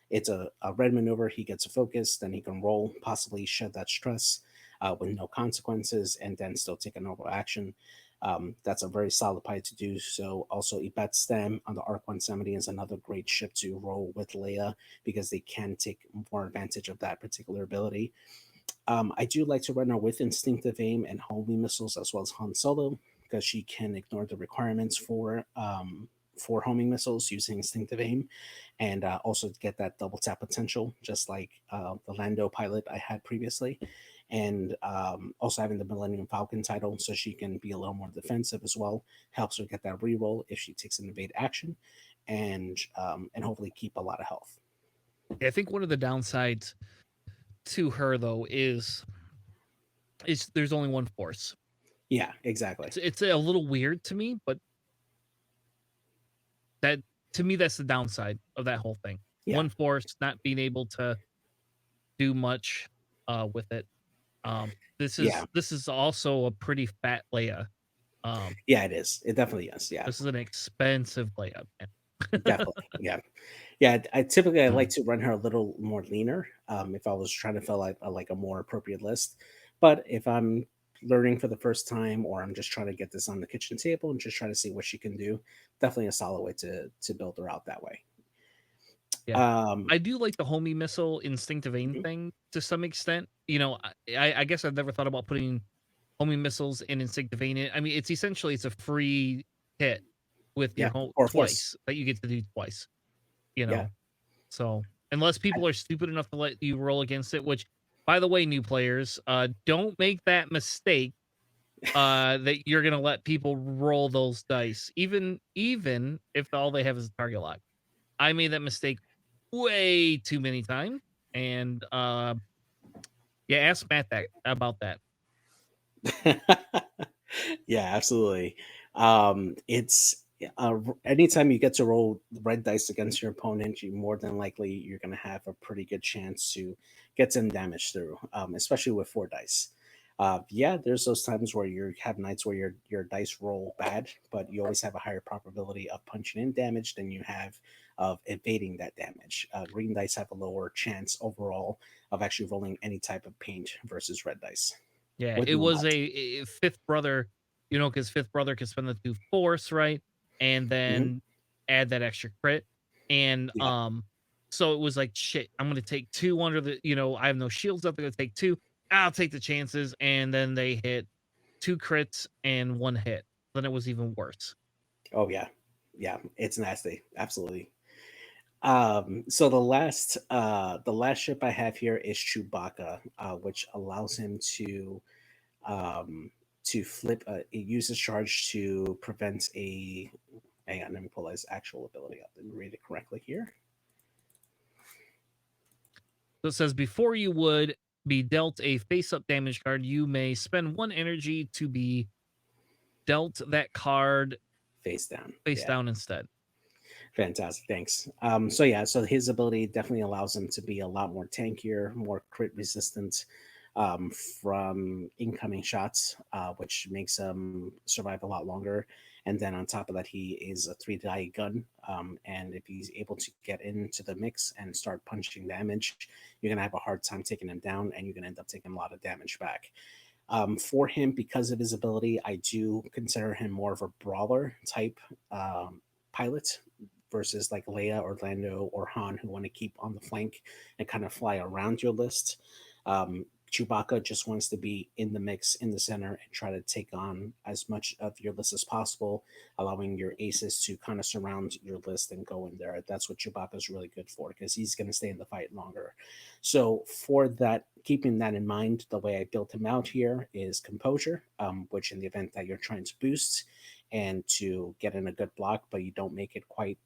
It's a red maneuver. He gets a focus, then he can roll, possibly shed that stress with no consequences, and then still take a normal action. That's a very solid pilot to do. So also Ibet Stem on the Arc 170 is another great ship to roll with Leia because they can take more advantage of that particular ability. I do like to run her with instinctive aim and homing missiles as well as Han Solo because she can ignore the requirements for homing missiles using instinctive aim, and also get that double tap potential, just like the Lando pilot I had previously. And also having the Millennium Falcon title, so she can be a little more defensive as well, helps her get that reroll if she takes an evade action, and hopefully keep a lot of health. I think one of the downsides to her though is there's only one force. Yeah, exactly. It's a little weird to me, but that to me that's the downside of that whole thing. Yeah, One force not being able to do much with it. This yeah, is this is also a pretty fat Leia. Um, yeah. It is. It definitely is. Yeah, this is an expensive Leia, man. definitely. Yeah, yeah. I typically I like to run her a little more leaner. If I was trying to fill out like a more appropriate list, but if I'm learning for the first time or I'm just trying to get this on the kitchen table and just trying to see what she can do, definitely a solid way to build her out that way. Yeah. Um, I do like the homing missile instinctive aim mhm. thing to some extent. You know, I guess I've never thought about putting homing missiles in instinctive aim. I mean, it's essentially it's a free hit with your Yeah, home or force. twice that you get to do twice. You Yeah. know, so unless people are stupid enough to let you roll against it, which by the way, new players, don't make that mistake that you're gonna let people roll those dice, even if all they have is a target lock. I made that mistake way too many times, and yeah, ask Matt that about that. Yeah, absolutely. It's Yeah, anytime you get to roll red dice against your opponent, you more than likely you're going to have a pretty good chance to get some damage through, especially with 4 dice. Yeah, there's those times where you have nights where your dice roll bad, but you always have a higher probability of punching in damage than you have of evading that damage. Green dice have a lower chance overall of actually rolling any type of paint versus red dice Yeah, with it no was mod. a fifth brother, because fifth brother can spend the 2 force, right? And Hmm. then add that extra crit. And Yeah. so it was like, shit, I'm gonna take 2 under I have no shields up, they're gonna take 2. I'll take the chances. And then they hit 2 crits and 1 hit. Then it was even worse. Oh yeah. Yeah. It's nasty. Absolutely. So the last ship I have here is Chewbacca, which allows him um to flip. It uses charge to prevent a. Hang on, let me pull his actual ability up and read it correctly here. So it says before you would be dealt a face-up damage card, you may spend 1 energy to be dealt that card Face down. face Yeah. down instead. Fantastic, thanks. So yeah, so his ability definitely allows him to be a lot more tankier, more crit resistant from incoming shots, which makes him survive a lot longer. And then on top of that, he is a 3 die gun, and if he's able to get into the mix and start punching damage, you're gonna have a hard time taking him down, and you're gonna end up taking a lot of damage back. For him, because of his ability, I do consider him more of a brawler type pilot versus like Leia, Orlando, or Han, who want to keep on the flank and kind of fly around your list. Chewbacca just wants to be in the mix in the center and try to take on as much of your list as possible, allowing your aces to kind of surround your list and go in there. That's what Chewbacca is really good for because he's going to stay in the fight longer. So for that, keeping that in mind, the way I built him out here is composure, which in the event that you're trying to boost and to get in a good block, but you don't make it quite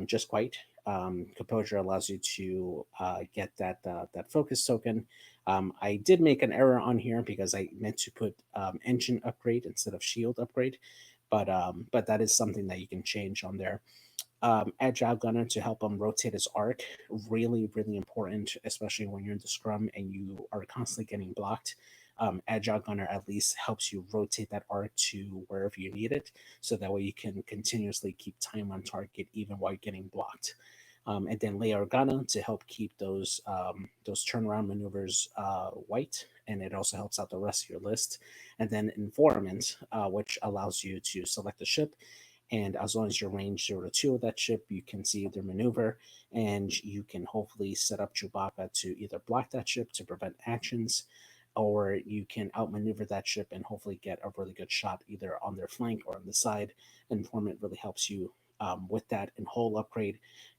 just quite. Composure allows you to get that focus token. I did make an error on here because I meant to put engine upgrade instead of shield upgrade, but that is something that you can change on there. Agile gunner to help him rotate his arc, really important, especially when you're in the scrum and you are constantly getting blocked. Agile gunner at least helps you rotate that arc to wherever you need it, so that way you can continuously keep time on target even while getting blocked. And then Leia Organa to help keep those turnaround maneuvers white, and it also helps out the rest of your list. And then Informant, which allows you to select a ship, and as long as you're range 0 to 2 of that ship, you can see their maneuver, and you can hopefully set up Chewbacca to either block that ship to prevent actions, or you can outmaneuver that ship and hopefully get a really good shot either on their flank or on the side. Informant really helps you with that. And whole upgrade,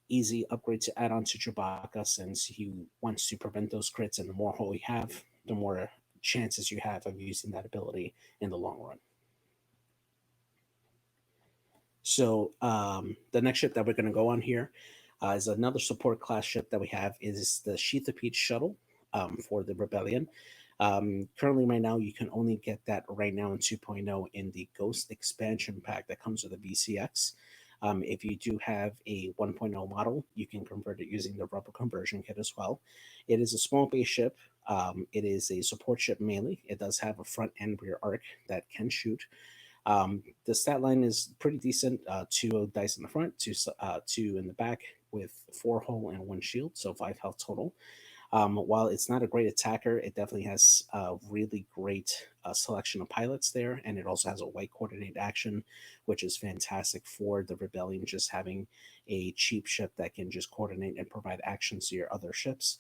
easy upgrade to add on to Chewbacca since he wants to prevent those crits, and the more hull you have, the more chances you have of using that ability in the long run. So the next ship that we're going to go on here is another support class ship that we have is the Sheath Shuttle for the Rebellion. Currently, right now, you can only get that right now in 2.0 in the Ghost expansion pack that comes with the VCX. If you do have a 1.0 model, you can convert it using the Rebel conversion kit as well. It is a small base ship. It is a support ship mainly. It does have a front and rear arc that can shoot. The stat line is pretty decent. 2 dice in the front, two in the back, with 4 hull and 1 shield, so 5 health total. While it's not a great attacker, it definitely has a really great selection of pilots there, and it also has a white coordinate action, which is fantastic for the Rebellion, just having a cheap ship that can just coordinate and provide actions to your other ships.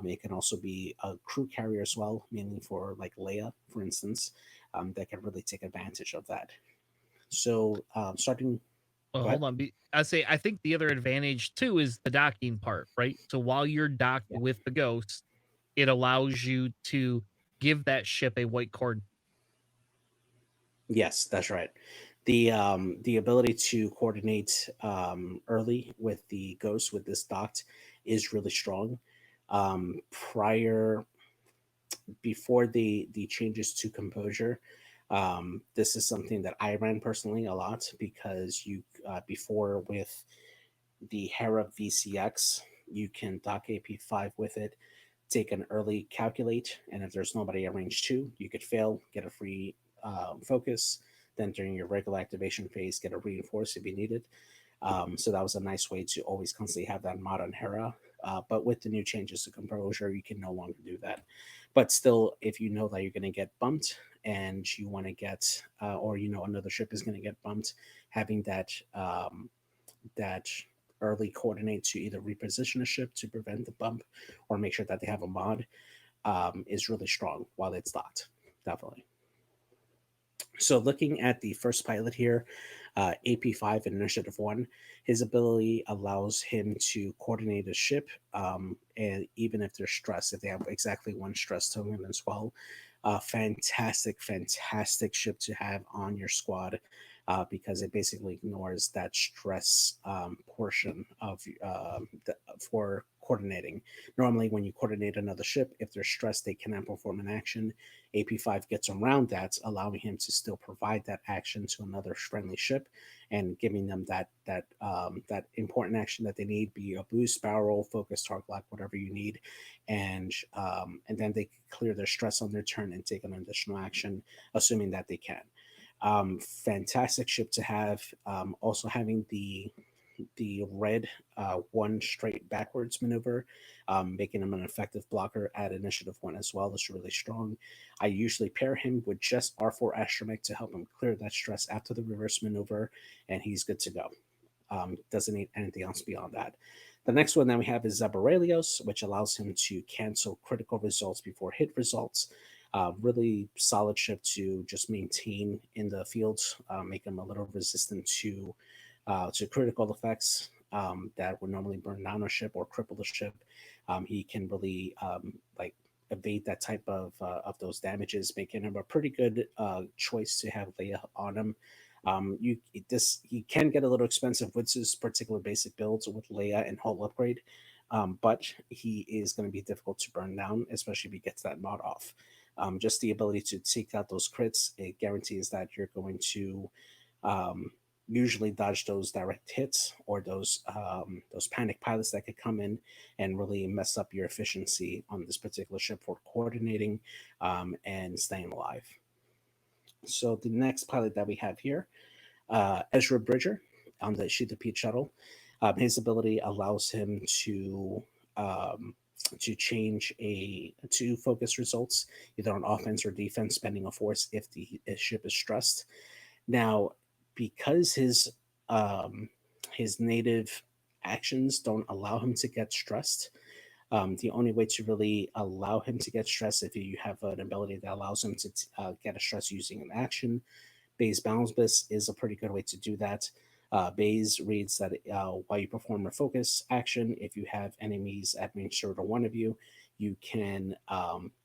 It can also be a crew carrier as well, mainly for like Leia, for instance, that can really take advantage of that. So starting, Well, go ahead. hold on. I think the other advantage too is the docking part, right? So while you're docked Yeah. with the Ghost, it allows you to give that ship a white cord. Yes, that's right. The ability to coordinate early with the ghost with this docked is really strong. Prior Before the changes to composure, This is something that I ran personally a lot because you before with the Hera VCX, you can dock AP5 with it, take an early calculate, and if there's nobody at range 2, you could fail, get a free focus. Then during your regular activation phase, get a reinforce if you need it. So that was a nice way to always constantly have that mod on Hera. But with the new changes to Composure, you can no longer do that. But still, if you know that you're going to get bumped and you want to get, or you know another ship is going to get bumped, having that early coordinate to either reposition a ship to prevent the bump or make sure that they have a mod is really strong while it's not. Definitely. So looking at the first pilot here, AP5 in Initiative 1, his ability allows him to coordinate a ship, and even if they're stressed, if they have exactly one stress token as well. Fantastic ship to have on your squad because it basically ignores that stress portion of for coordinating. Normally, when you coordinate another ship, if they're stressed, they cannot perform an action. AP5 gets around that, allowing him to still provide that action to another friendly ship and giving them that important action that they need, be a boost, barrel, focus, target lock, whatever you need, and then they clear their stress on their turn and take an additional action, assuming that they can. Fantastic ship to have. Also having the red one straight backwards maneuver, making him an effective blocker at Initiative 1 as well. Is really strong. I usually pair him with just R4 Astromech to help him clear that stress after the reverse maneuver, and he's good to go. Doesn't need anything else beyond that. The next one that we have is Zabarelios, which allows him to cancel critical results before hit results. Really solid ship to just maintain in the field, make him a little resistant to critical effects that would normally burn down a ship or cripple the ship. He can really like evade that type of those damages, making him a pretty good choice to have Leia on him. You this he can get a little expensive with his particular basic builds with Leia and Hull upgrade, but he is going to be difficult to burn down, especially if he gets that mod off. Just the ability to take out those crits, it guarantees that you're going to um, usually dodge those direct hits or those panic pilots that could come in and really mess up your efficiency on this particular ship for coordinating and staying alive. So the next pilot that we have here, Ezra Bridger on the Sheath Shuttle. His ability allows him um, to change to focus results either on offense or defense, spending a force if the ship is stressed. Now, because his native actions don't allow him to get stressed, the only way to really allow him to get stressed if you have an ability that allows him to get a stress using an action. Bayes Balance Bliss is a pretty good way to do that. Bayes reads that while you perform a focus action, if you have enemies at range 0 to 1 of you, you can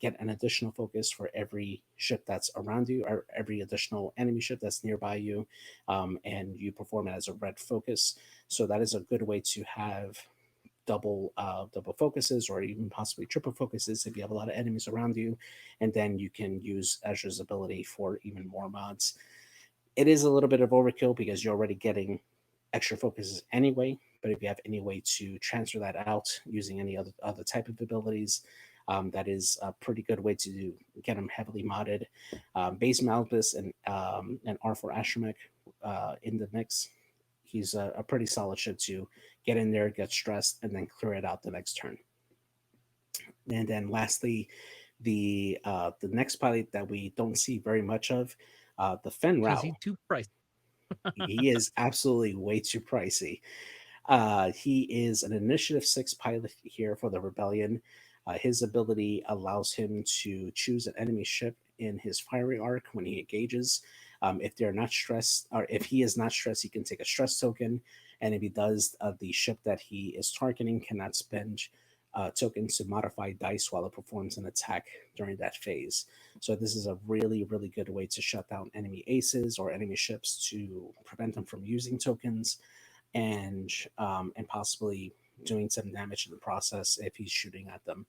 get an additional focus for every ship that's around you or every additional enemy ship that's nearby you, and you perform it as a red focus. So that is a good way to have double focuses or even possibly triple focuses if you have a lot of enemies around you, and then you can use Ezra's ability for even more mods. It is a little bit of overkill because you're already getting extra focuses anyway. But if you have any way to transfer that out using any other type of abilities, that is a pretty good way to get them heavily modded. Base Malbus and R4 Astromech in the mix. He's a pretty solid ship to get in there, get stressed, and then clear it out the next turn. And then lastly, the next pilot that we don't see very much of, the Fen Because Rao. he's too pricey. He is absolutely way too pricey. He is an Initiative 6 pilot here for the Rebellion. His ability allows him to choose an enemy ship in his firing arc when he engages. If they're not stressed, or if he is not stressed, he can take a stress token. And if he does, the ship that he is targeting cannot spend tokens to modify dice while it performs an attack during that phase. So this is a really good way to shut down enemy aces or enemy ships to prevent them from using tokens and possibly doing some damage in the process if he's shooting at them.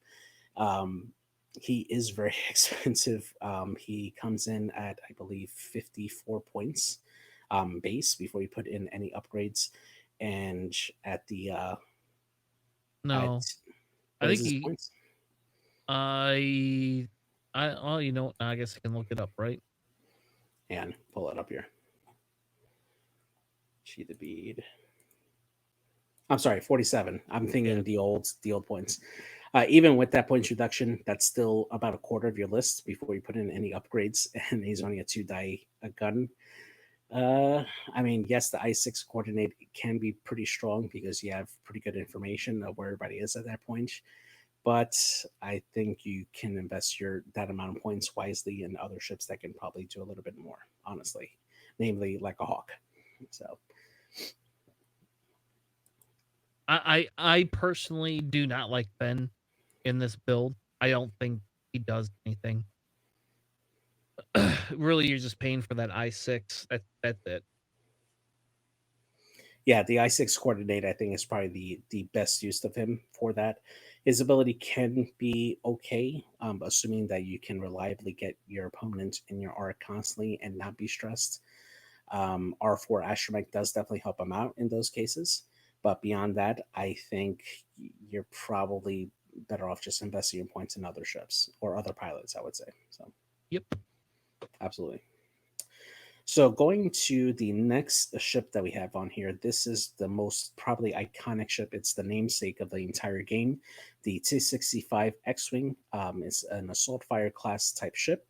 Um, He is very expensive. He comes in at, I believe, 54 points base before you put in any upgrades. And at the at No, I what is think his he. points? I. Oh, you know, what, I guess I can look it up, right? And pull it up here. Sheath of bead. I'm sorry, 47. I'm Yeah. thinking the old points. Even with that points reduction, that's still about a quarter of your list before you put in any upgrades. And he's only a 2 die a gun. Uh, I mean, yes, the I6 coordinate can be pretty strong because you have pretty good information of where everybody is at that point. But I think you can invest your that amount of points wisely in other ships that can probably do a little bit more, honestly, namely like a hawk. So I personally do not like Ben in this build. I don't think he does anything. Really, you're just paying for that I6. That's it. yeah, the I6 coordinate I think is probably the best use of him for that. His ability can be okay, assuming that you can reliably get your opponent in your arc constantly and not be stressed. R4 Astromech does definitely help him out in those cases. But beyond that, I think you're probably better off just investing your points in other ships or other pilots, I would say. So, Yep. absolutely. So, going to the next ship that we have on here, this is the most probably iconic ship. It's the namesake of the entire game. The T-65 X-Wing is an assault fire class type ship.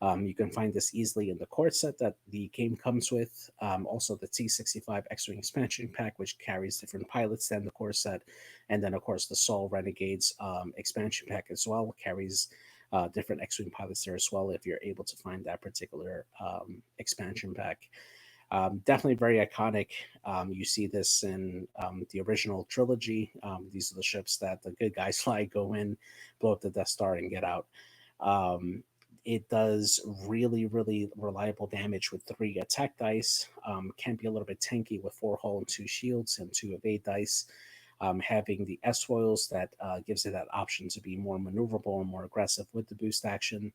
You can find this easily in the core set that the game comes with. Also, the T-65 X-Wing expansion pack, which carries different pilots than the core set. And then, of course, the Sol Renegades expansion pack as well carries different X-Wing pilots there as well if you're able to find that particular expansion pack. Definitely very iconic. You see this in the original trilogy. These are the ships that the good guys fly, go in, blow up the Death Star, and get out. Um, it does really, really reliable damage with 3 attack dice. Can be a little bit tanky with 4 hull and 2 shields and 2 evade dice. Having the S foils that gives it that option to be more maneuverable and more aggressive with the boost action,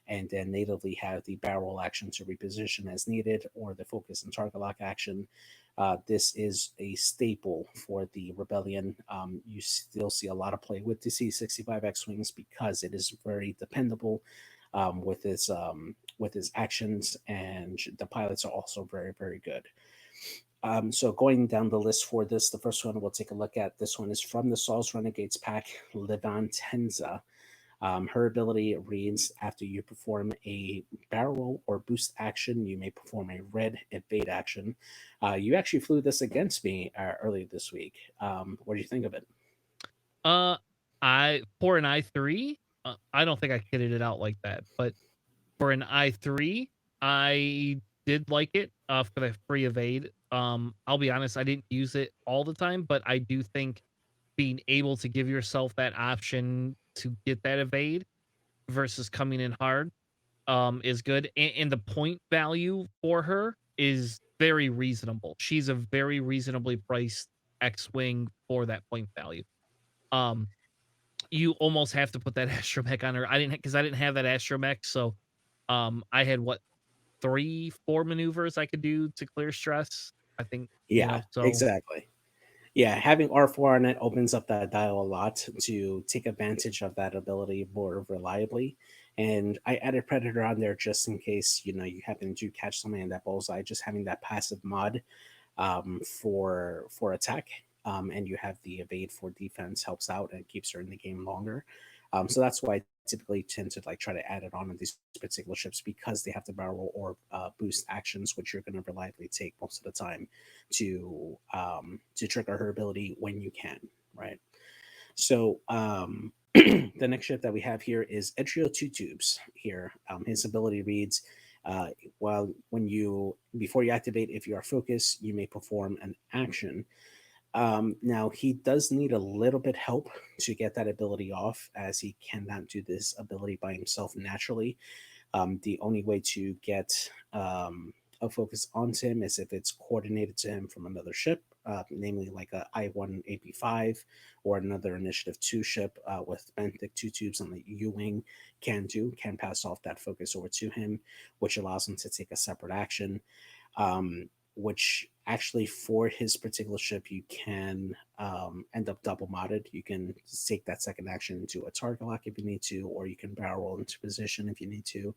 and then natively have the barrel action to reposition as needed or the focus and target lock action. This is a staple for the Rebellion. You still see a lot of play with the C-65 X-Wings because it is very dependable with his actions, and the pilots are also very, very good. So going down the list for this, the first one we'll take a look at. This one is from the Saul's Renegades pack, Levan Tenza. Her ability reads: after you perform a barrel roll or boost action, you may perform a red evade action. You actually flew this against me earlier this week. What do you think of it? Uh, I for an I3, I don't think I kitted it out like that, but for an I3, I did like it for the free evade. I'll be honest, I didn't use it all the time, but I do think being able to give yourself that option to get that evade versus coming in hard is good. And the point value for her is very reasonable. She's a very reasonably priced X-Wing for that point value. Um, you almost have to put that astromech on her. I didn't because I didn't have that astromech, so I had what 3, 4 maneuvers I could do to clear stress. I think Yeah, so. exactly. Yeah, having R4 on it opens up that dial a lot to take advantage of that ability more reliably. And I added Predator on there just in case, you happen to catch something in that bullseye, just having that passive mod for attack. And you have the evade for defense helps out and keeps her in the game longer. So that's why I typically tend to like try to add it on in these particular ships because they have the barrel or boost actions, which you're going to reliably take most of the time to trigger her ability when you can, right? So the next ship that we have here is Edrio Two Tubes. Here, his ability reads: while when you before you activate, if you are focused, you may perform an action. Now he does need a little bit help to get that ability off, as he cannot do this ability by himself naturally. The only way to get a focus onto him is if it's coordinated to him from another ship, namely like a I-1 AP5 or another Initiative 2 ship with benthic 2 tubes on the U-wing can pass off that focus over to him, which allows him to take a separate action. Which actually for his particular ship you can end up double modded. You can take that second action into a target lock if you need to, or you can barrel roll into position if you need to.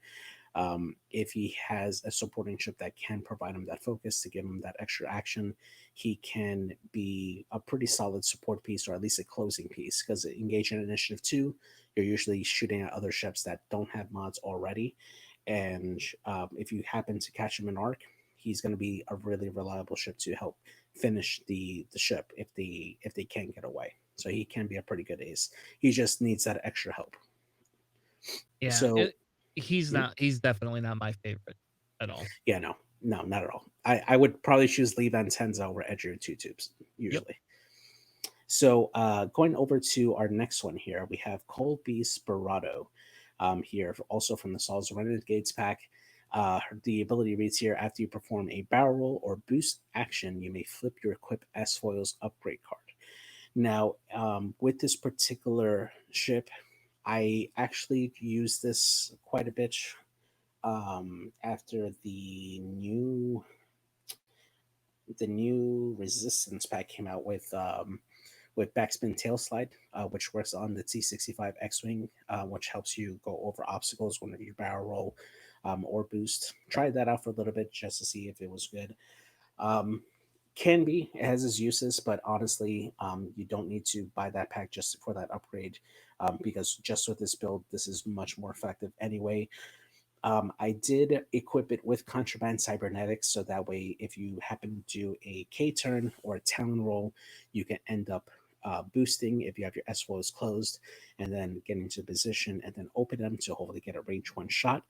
If he has a supporting ship that can provide him that focus to give him that extra action, he can be a pretty solid support piece, or at least a closing piece, because engage in Initiative 2, you're usually shooting at other ships that don't have mods already. And if you happen to catch him in arc, he's going to be a really reliable ship to help finish the ship if they can't get away. So he can be a pretty good ace. He just needs that extra help. Yeah, So he's hmm? not. He's definitely not my favorite at all. Yeah, no, no, not at all. I would probably choose Lee Van Tenza over Edger Two Tubes Yep. usually. So going over to our next one here, we have Colby Sperato here, also from the Saul's Renegades pack. The ability reads here: after you perform a barrel roll or boost action, you may flip your equip S foils upgrade card. Now, with this particular ship, I actually use this quite a bit after the new resistance pack came out with backspin tail slide, which works on the T65 X-wing, which helps you go over obstacles whenever you barrel roll or boost. Tried that out for a little bit just to see if it was good. Um, can be, it has its uses, but honestly, you don't need to buy that pack just for that upgrade, because just with this build, this is much more effective anyway. I did equip it with contraband cybernetics, so that way, if you happen to do a K turn or a talon roll, you can end up boosting if you have your S foils closed, and then get into position and then open them to hopefully get a range one shot.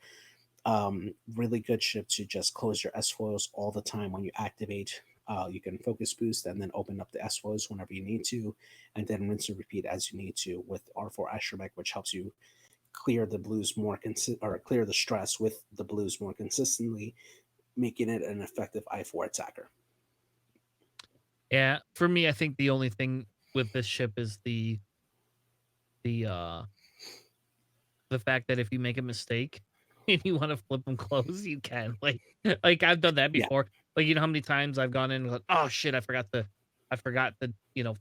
Really good ship to just close your S foils all the time when you activate. You can focus boost and then open up the S foils whenever you need to, and then rinse and repeat as you need to with R4 Astromech, which helps you clear the blues or clear the stress with the blues more consistently, making it an effective I4 attacker. Yeah, for me, I think the only thing with this ship is the the fact that if you make a mistake and you want to flip them close, you can. Like I've done that Yeah, before. Like you know how many times I've gone in and like, oh shit, I forgot to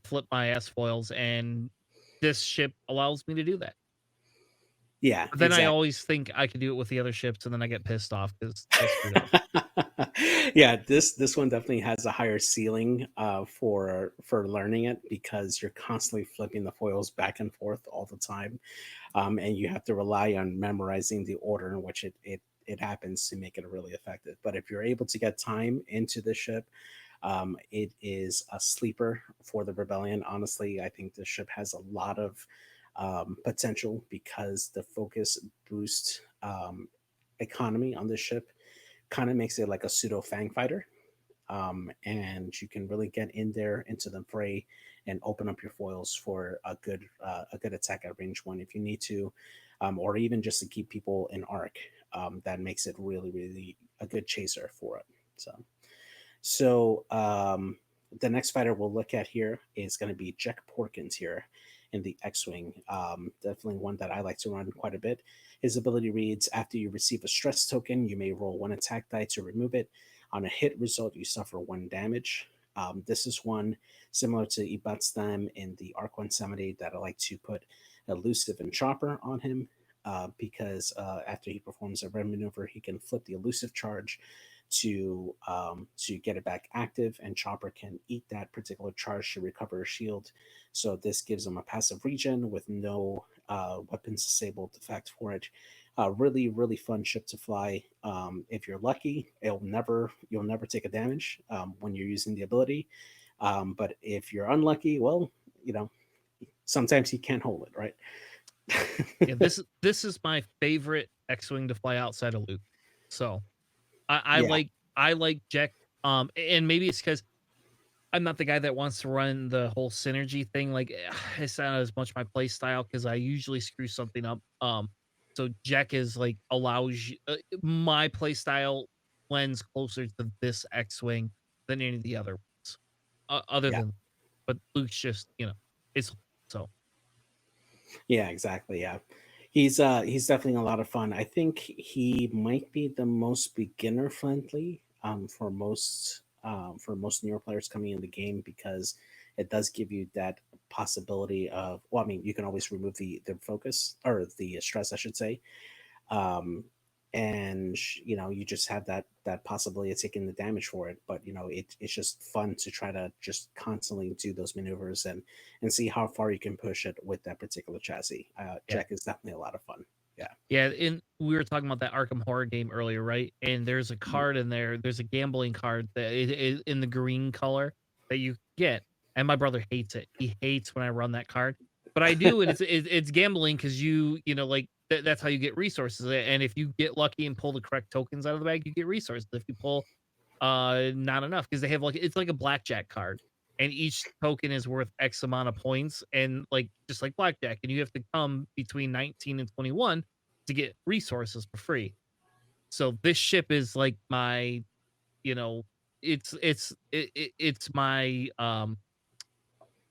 flip my S foils, and this ship allows me to do that. yeah, But then I exactly. always think I could do it with the other ships, and then I get pissed off because I screwed up. Yeah, this one definitely has a higher ceiling for learning it, because you're constantly flipping the foils back and forth all the time, and you have to rely on memorizing the order in which it happens to make it really effective. But if you're able to get time into the ship, it is a sleeper for the rebellion. Honestly, I think the ship has a lot of potential, because the focus boost economy on this ship kind of makes it like a pseudo fang fighter. And you can really get in there into the fray and open up your foils for a good attack at range one if you need to, or even just to keep people in arc. That makes it really really a good chaser for it. So the next fighter we'll look at here is going to be Jack Porkins here in the X-wing. Definitely one that I like to run quite a bit. His ability reads: after you receive a stress token, you may roll one attack die to remove it. On a hit result, you suffer one damage. This is one similar to Ibatstam in the Arc 170 that I like to put elusive and chopper on him, because after he performs a red maneuver, he can flip the elusive charge to get it back active, and Chopper can eat that particular charge to recover a shield. So this gives him a passive regen with no weapons disabled effect for it. Really, really fun ship to fly. If you're lucky, you'll never take a damage when you're using the ability. But if you're unlucky, well, you know, sometimes you can't hold it, right? Yeah, this is my favorite X-wing to fly outside of Luke. So I Yeah, like I like Jack. And maybe it's because I'm not the guy that wants to run the whole synergy thing. Like it's not as much my play style because I usually screw something up. So Jack is like allows you, my play style lends closer to this X-wing than any of the other ones. other Yeah. than, but Luke's just is so Yeah, exactly. Yeah. He's definitely a lot of fun. I think he might be the most beginner friendly for most newer players coming in the game, because it does give you that possibility of, well, I mean, you can always remove the focus, or the stress, I should say. um, and you just have that possibility of taking the damage for it. But it's just fun to try to just constantly do those maneuvers and see how far you can push it with that particular chassis. yeah. Jack is definitely a lot of fun. Yeah. Yeah, and we were talking about that Arkham Horror game earlier, right? And there's a Mhm. card in there. There's a gambling card that is in the green color that you get, and my brother hates it. He hates when I run that card, but I do, and it's gambling because like that's how you get resources. And if you get lucky and pull the correct tokens out of the bag, you get resources. If you pull not enough, because they have, like, it's like a blackjack card, and each token is worth X amount of points, and, like, just like blackjack, and you have to come between 19 and 21 to get resources for free. So this ship is like my, you know, it's my,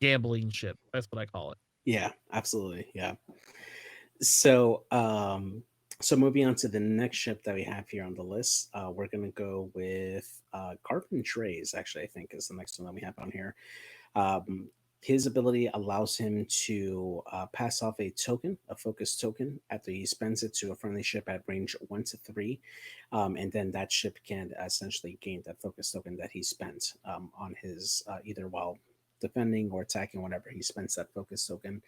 gambling ship. That's what I call it. Yeah, absolutely. Yeah. So moving on to the next ship that we have here on the list, we're gonna go with Carbon Trays. Actually, I think is the next one that we have on here. Um, his ability allows him to pass off a token, a focus token, after he spends it to a friendly ship at range 1 to 3, and then that ship can essentially gain that focus token that he spent on his either while defending or attacking. Whenever he spends that focus token,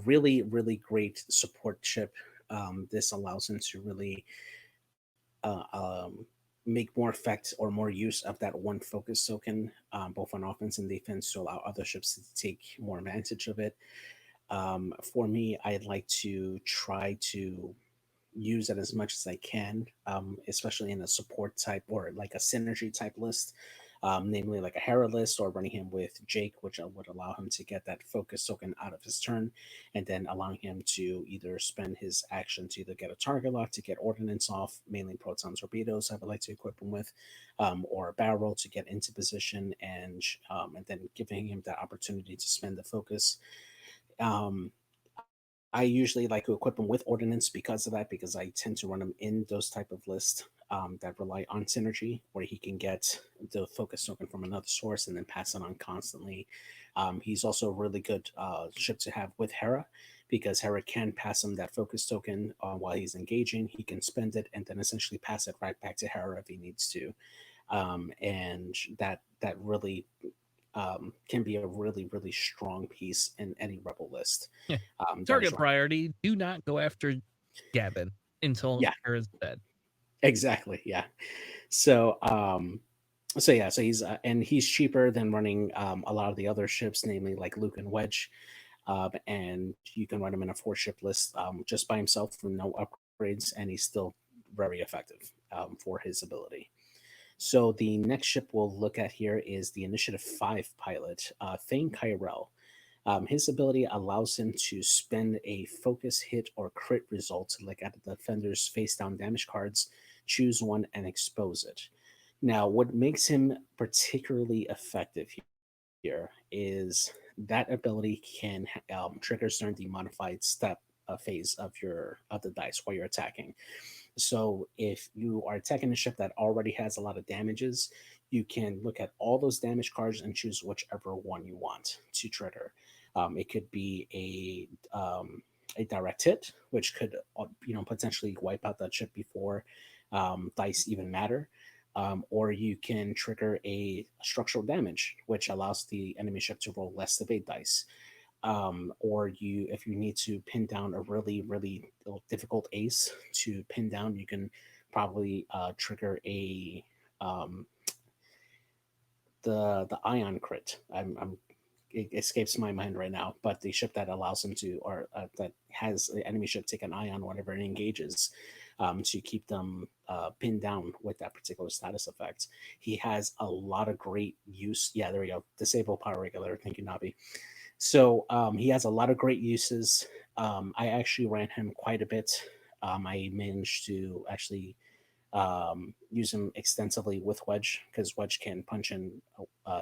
really, really great support chip. This allows him to really uh, um, make more effect or more use of that one focus token, both on offense and defense, to allow other ships to take more advantage of it. For me, I'd like to try to use it as much as I can, especially in a support type or like a synergy type list, namely like a Hera list, or running him with Jake, which would allow him to get that focus token out of his turn, and then allowing him to either spend his action to either get a target lock to get ordnance off, mainly proton torpedoes I would like to equip him with, or a barrel to get into position, and then giving him that opportunity to spend the focus. Um, I usually like to equip them with ordnance because of that, because I tend to run them in those type of lists that rely on synergy, where he can get the focus token from another source and then pass it on constantly. He's also a really good ship to have with Hera, because Hera can pass him that focus token while he's engaging. He can spend it and then essentially pass it right back to Hera if he needs to, and that really can be a really, really strong piece in any rebel list. Yeah. That is Target right. priority, do not go after Gavin until Yeah, Hera's dead. exactly. Yeah. So, so yeah, so he's cheaper than running a lot of the other ships, namely like Luke and Wedge. And you can run him in a 4 ship list just by himself with no upgrades, and he's still very effective for his ability. So the next ship we'll look at here is the Initiative 5 pilot, Thane Cairo. His ability allows him to spend a focus hit or crit result, like at the defender's face down damage cards, choose one and expose it. Now, what makes him particularly effective here is that ability can triggers during the modified step phase of the dice while you're attacking. So if you are attacking a ship that already has a lot of damages, you can look at all those damage cards and choose whichever one you want to trigger. It could be a direct hit, which could potentially wipe out that ship before dice even matter. Or you can trigger a structural damage, which allows the enemy ship to roll less evade dice. Or if you need to pin down a really, really difficult ace to pin down, you can probably trigger a um, the ion crit. It escapes my mind right now, but the ship that allows him to, or that has the enemy ship take an ion whenever it engages, to keep them pinned down with that particular status effect. He has a lot of great use. Yeah, there we go. Disable power regulator. Thank you, Navi. So he has a lot of great uses. I actually ran him quite a bit. I managed to actually use him extensively with Wedge because Wedge can punch in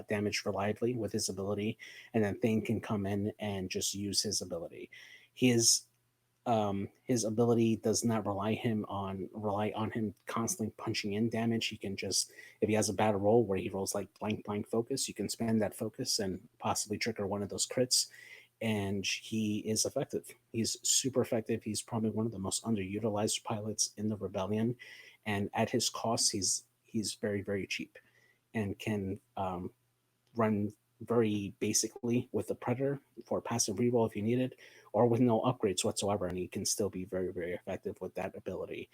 damage reliably with his ability, and then Thane can come in and just use his ability. His ability does not rely on him constantly punching in damage. He can just, if he has a bad roll where he rolls like blank focus, you can spend that focus and possibly trigger one of those crits, and he is effective. He's super effective. He's probably one of the most underutilized pilots in the rebellion, and at his cost, he's very cheap and can run very basically with the Predator for passive reroll if you need it, or with no upgrades whatsoever, and he can still be very effective with that ability.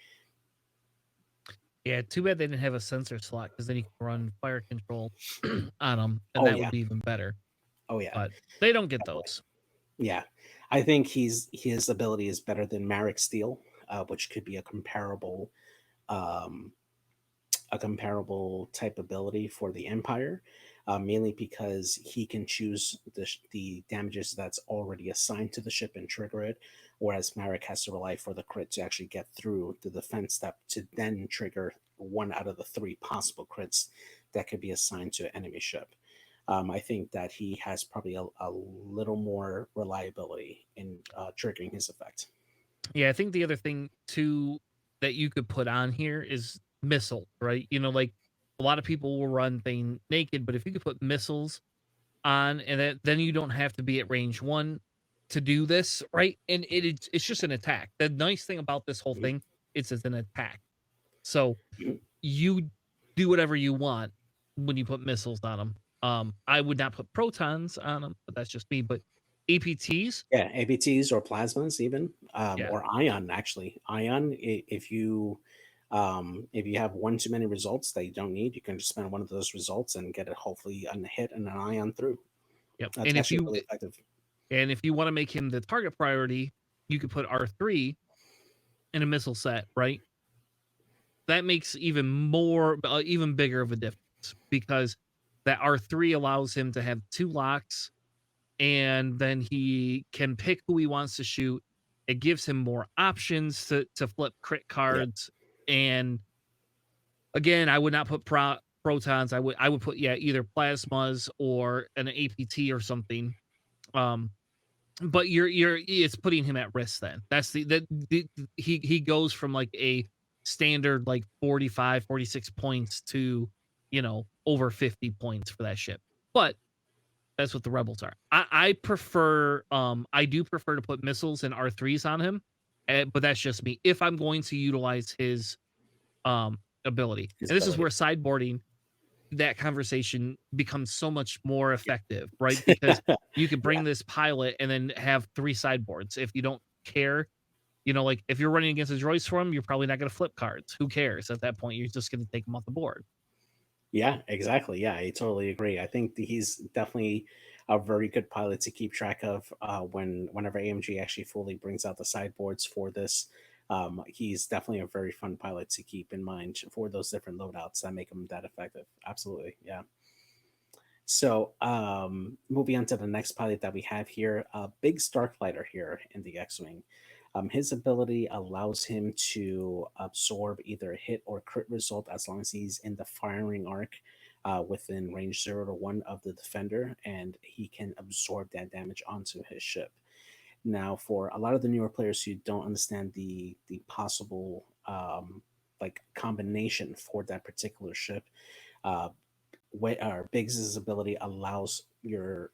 Yeah, too bad they didn't have a sensor slot because then you can run fire control on them, and Oh that yeah, would be even better. oh yeah, But they don't get definitely. those. Yeah, I think his ability is better than Marek Steel, which could be um, a comparable type ability for the Empire, mainly because he can choose the damages that's already assigned to the ship and trigger it, whereas Marek has to rely for the crit to actually get through the defense step to then trigger one out of the three possible crits that could be assigned to an enemy ship. I think that he has probably a little more reliability in triggering his effect. Yeah, I think the other thing too that you could put on here is missile, right? Like a lot of people will run thing naked, but if you could put missiles on, and then you don't have to be at range one to do this, right? And it's just an attack. The nice thing about this whole Mhm. thing is it's an attack. So Mhm. you do whatever you want when you put missiles on them. I would not put protons on them, but that's just me. But APTs, Yeah, ABTs or plasmas even, yeah, or ion actually. Ion, if you have one too many results that you don't need, you can just spend one of those results and get it hopefully a hit and an ion through. yep. That's actually really effective. And if you want to make him the target priority, you could put R3 in a missile set, right? That makes even bigger of a difference because that R3 allows him to have two locks, and then he can pick who he wants to shoot. It gives him more options to flip crit Yeah, cards. And again, I would not put protons. I would put, yeah, either plasmas or an APT or something. Um, but it's putting him at risk then. That's he goes from like a standard like 45, 46 points to, over 50 points for that ship. But that's what the rebels are. I do prefer to put missiles and R3s on him. But that's just me. If I'm going to utilize his ability. his And this is ability. where sideboarding, that conversation becomes so much more effective, right? Because you could Yeah, bring this pilot and then have three sideboards. If you don't care, like if you're running against a droid swarm, you're probably not going to flip cards. Who cares at that point? You're just going to take them off the board. yeah, exactly. Yeah, I totally agree. I think he's definitely a very good pilot to keep track of whenever AMG actually fully brings out the sideboards for this. He's definitely a very fun pilot to keep in mind for those different loadouts that make him that effective. Absolutely, yeah. So, moving on to the next pilot that we have here, Big Starklighter here in the X-wing. His ability allows him to absorb either a hit or crit result as long as he's in the firing arc within range 0 to 1 of the defender, and he can absorb that damage onto his ship. Now, for a lot of the newer players who don't understand the possible like combination for that particular ship, uh, Biggs's ability allows your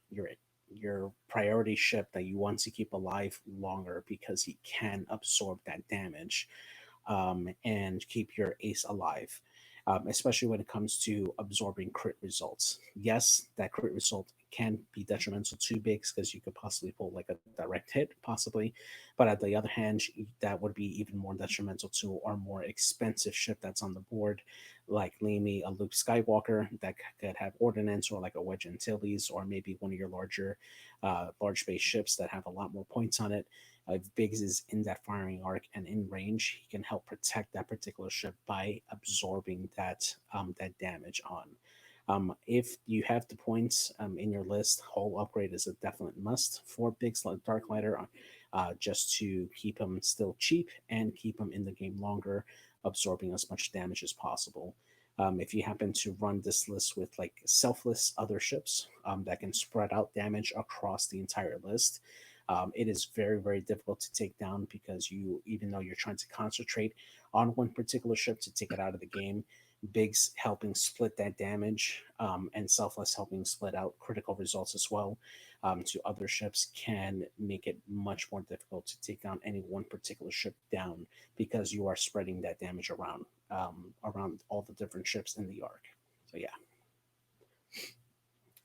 priority ship that you want to keep alive longer because he can absorb that damage and keep your ace alive, especially when it comes to absorbing crit results. Yes, that crit result can be detrimental to Biggs because you could possibly pull like a direct hit, possibly. But at the other hand, that would be even more detrimental to our more expensive ship that's on the board, like maybe a Luke Skywalker that could have ordnance, or like a Wedge Antilles, or maybe one of your large base ships that have a lot more points on it. If Biggs is in that firing arc and in range, he can help protect that particular ship by absorbing that damage on. If you have the points in your list, hull upgrade is a definite must for Biggs Dark Lighter. just to keep him still cheap and keep him in the game longer, absorbing as much damage as possible. If you happen to run this list with like selfless other ships that can spread out damage across the entire list, it is very, very difficult to take down because even though you're trying to concentrate on one particular ship to take it out of the game, Biggs helping split that damage and Selfless helping split out critical results as well to other ships can make it much more difficult to take down any one particular ship down because you are spreading that damage around all the different ships in the arc. So yeah.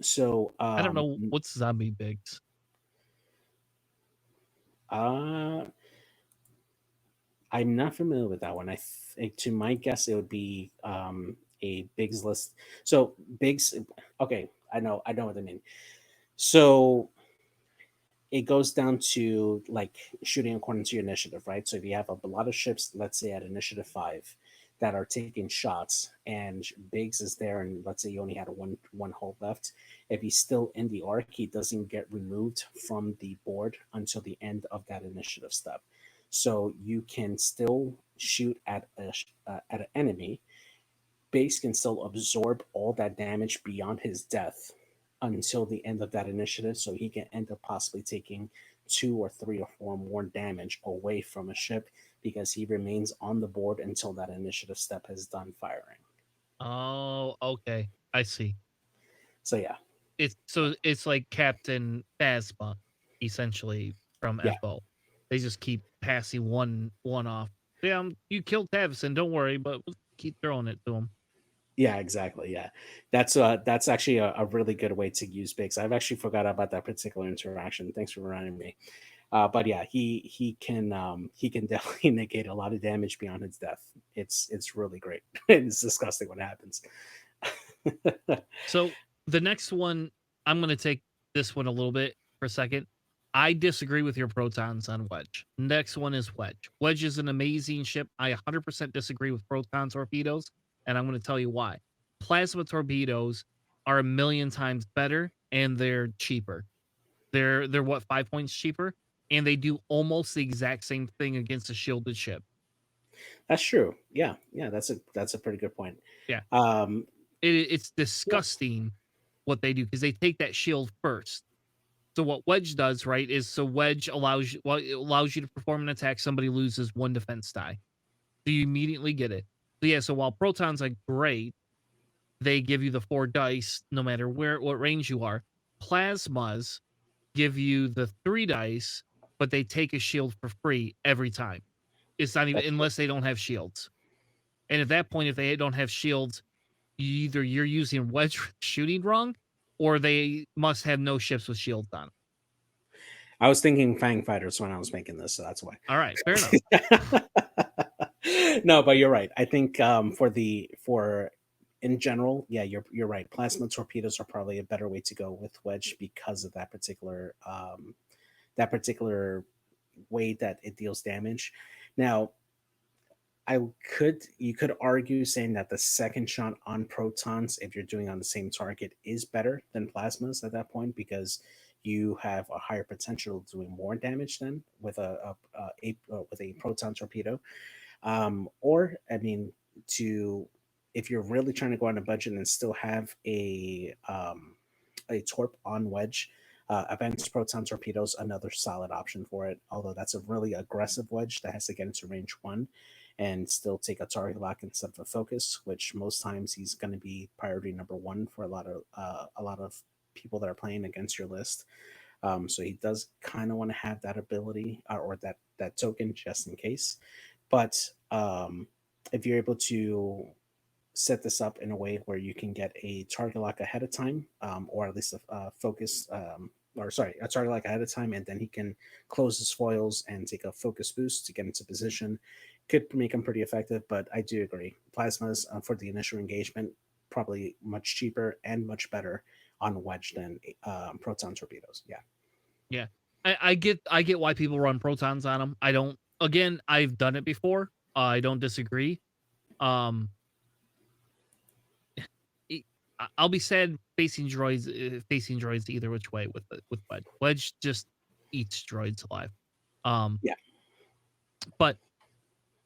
So I don't know what's zombie bigs. uh I'm not familiar with that one. I think, to my guess, it would be a Biggs list. So Biggs, okay, I know what I mean. So it goes down to like shooting according to your initiative, right? So if you have a lot of ships, let's say at initiative 5, that are taking shots, and Biggs is there, and let's say you only had one hull left. If he's still in the arc, he doesn't get removed from the board until the end of that initiative step. So you can still shoot at an enemy. Biggs can still absorb all that damage beyond his death until the end of that initiative, so he can end up possibly taking 2 or 3 or 4 more damage away from a ship because he remains on the board until that initiative step has done firing. Oh, okay. I see. So yeah, It's like Captain Phasma, essentially from yeah, FO. They just keep passing one off. Yeah, you killed Tavison, don't worry, but we'll keep throwing it to him. yeah, exactly. Yeah, that's actually a really good way to use Biggs. I've actually forgot about that particular interaction. Thanks for reminding me. But yeah, he can definitely negate a lot of damage beyond his death. It's really great. It's disgusting what happens. So the next one, I'm going to take this one a little bit for a second. I disagree with your protons on Wedge. Next one is Wedge. Wedge is an amazing ship. I 100% disagree with proton torpedoes, and I'm going to tell you why. Plasma torpedoes are a million times better, and they're cheaper. They're what, 5 points cheaper, and they do almost the exact same thing against a shielded ship. That's true. Yeah, yeah, that's a pretty good point. Yeah, Um, it's yeah, disgusting what they do because they take that shield first. So what Wedge does, right, is so Wedge it allows you to perform an attack. Somebody loses 1 defense die, so you immediately get it. So yeah, so while protons are great, they give you the 4 dice no matter what range you are. Plasmas give you the 3 dice, but they take a shield for free every time. It's not even that's true. unless they don't have shields. And at that point, if they don't have shields, you're using Wedge shooting wrong, or they must have no ships with shields on 'em. I was thinking Fang Fighters when I was making this, so that's why. All right, fair enough. No, but you're right. I think for in general, yeah, you're right. Plasma torpedoes are probably a better way to go with Wedge because of that particular way that it deals damage. Now, you could argue saying that the second shot on protons, if you're doing on the same target, is better than plasmas at that point because you have a higher potential of doing more damage than with with a proton torpedo. Or I mean, to if you're really trying to go on a budget and still have a torp on Wedge. Advanced proton torpedoes, another solid option for it. Although that's a really aggressive Wedge that has to get into range 1 and still take a target lock instead of a focus, which most times he's going to be priority number 1 for a lot of people that are playing against your list. So he does kind of want to have that ability or that token just in case. But if you're able to set this up in a way where you can get a target lock ahead of time, or at least a focus, or sorry, a target lock ahead of time, and then he can close his foils and take a focus boost to get into position. Could make him pretty effective, but I do agree. Plasmas for the initial engagement probably much cheaper and much better on Wedge than proton torpedoes. Yeah. Yeah. I get why people run protons on them. I don't again, I've done it before. I don't disagree. Um it- I'll be sad facing droids either which way with Wedge. Wedge just eats droids alive. Um, Yeah, but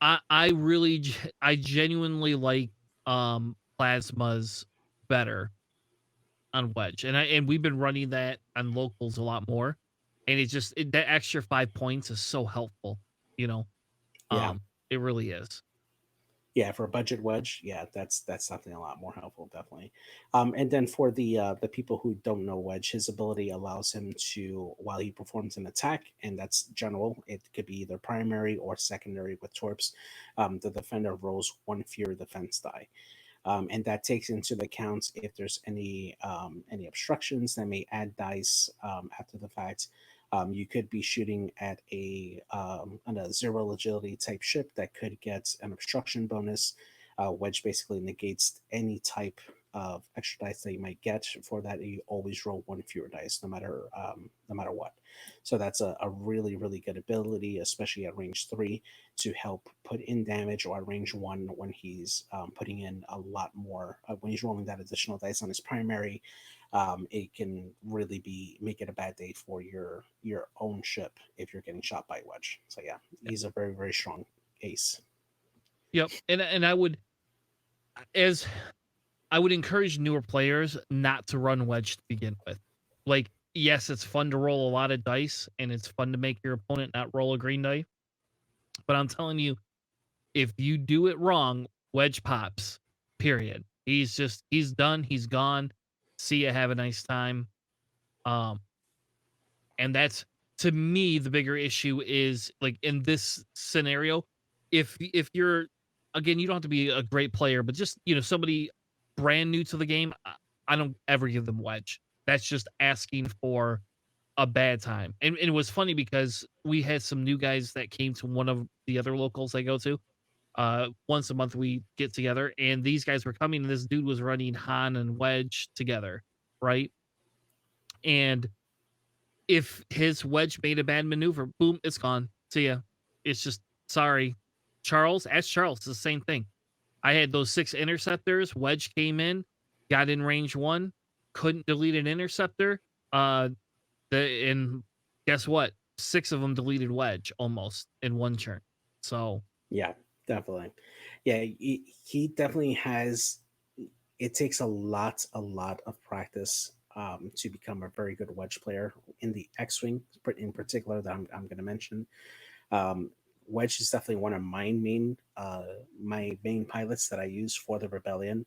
I really I genuinely like Plasmas better on Wedge, and we've been running that on locals a lot more, and that extra 5 points is so helpful, you know. yeah. It really is. Yeah, for a budget wedge, yeah, that's something a lot more helpful, definitely. And then for the people who don't know wedge, his ability allows him to, while he performs an attack, and that's general, it could be either primary or secondary with torps. The defender rolls one fewer defense die, and that takes into account if there's any obstructions that may add dice after the fact. You could be shooting at on a zero agility type ship that could get an obstruction bonus. Wedge basically negates any type of extra dice that you might get. For that, you always roll one fewer dice, no matter what. So that's a really really good ability, especially at range 3, to help put in damage, or at range 1 when he's putting in a lot more. When he's rolling that additional dice on his primary, it can really be make it a bad day for your own ship if you're getting shot by Wedge. So yeah, he's a very very strong ace. Yep, and as I would encourage newer players not to run Wedge to begin with. Like, yes, it's fun to roll a lot of dice, and it's fun to make your opponent not roll a green die. But I'm telling you, if you do it wrong, Wedge pops. Period. He's done. He's gone. See ya. Have a nice time. Um, and that's, to me, the bigger issue is, like, in this scenario, if you're, again, you don't have to be a great player, but just, somebody brand new to the game, I don't ever give them Wedge. That's just asking for a bad time. And it was funny because we had some new guys that came to one of the other locals I go to. Once a month we get together, and these guys were coming, and this dude was running Han and Wedge together, right? And if his wedge made a bad maneuver, boom, it's gone. See ya. It's just, sorry. Charles, ask Charles, it's the same thing. I had those 6 interceptors. Wedge came in, got in range 1, couldn't delete an interceptor. Uh, and guess what? 6 of them deleted Wedge almost in one turn. So, Yeah, definitely. Yeah, he definitely has. It takes a lot of practice to become a very good wedge player in the X-wing, in particular, that I'm going to mention. Um, Wedge is definitely one of my main pilots that I use for the rebellion,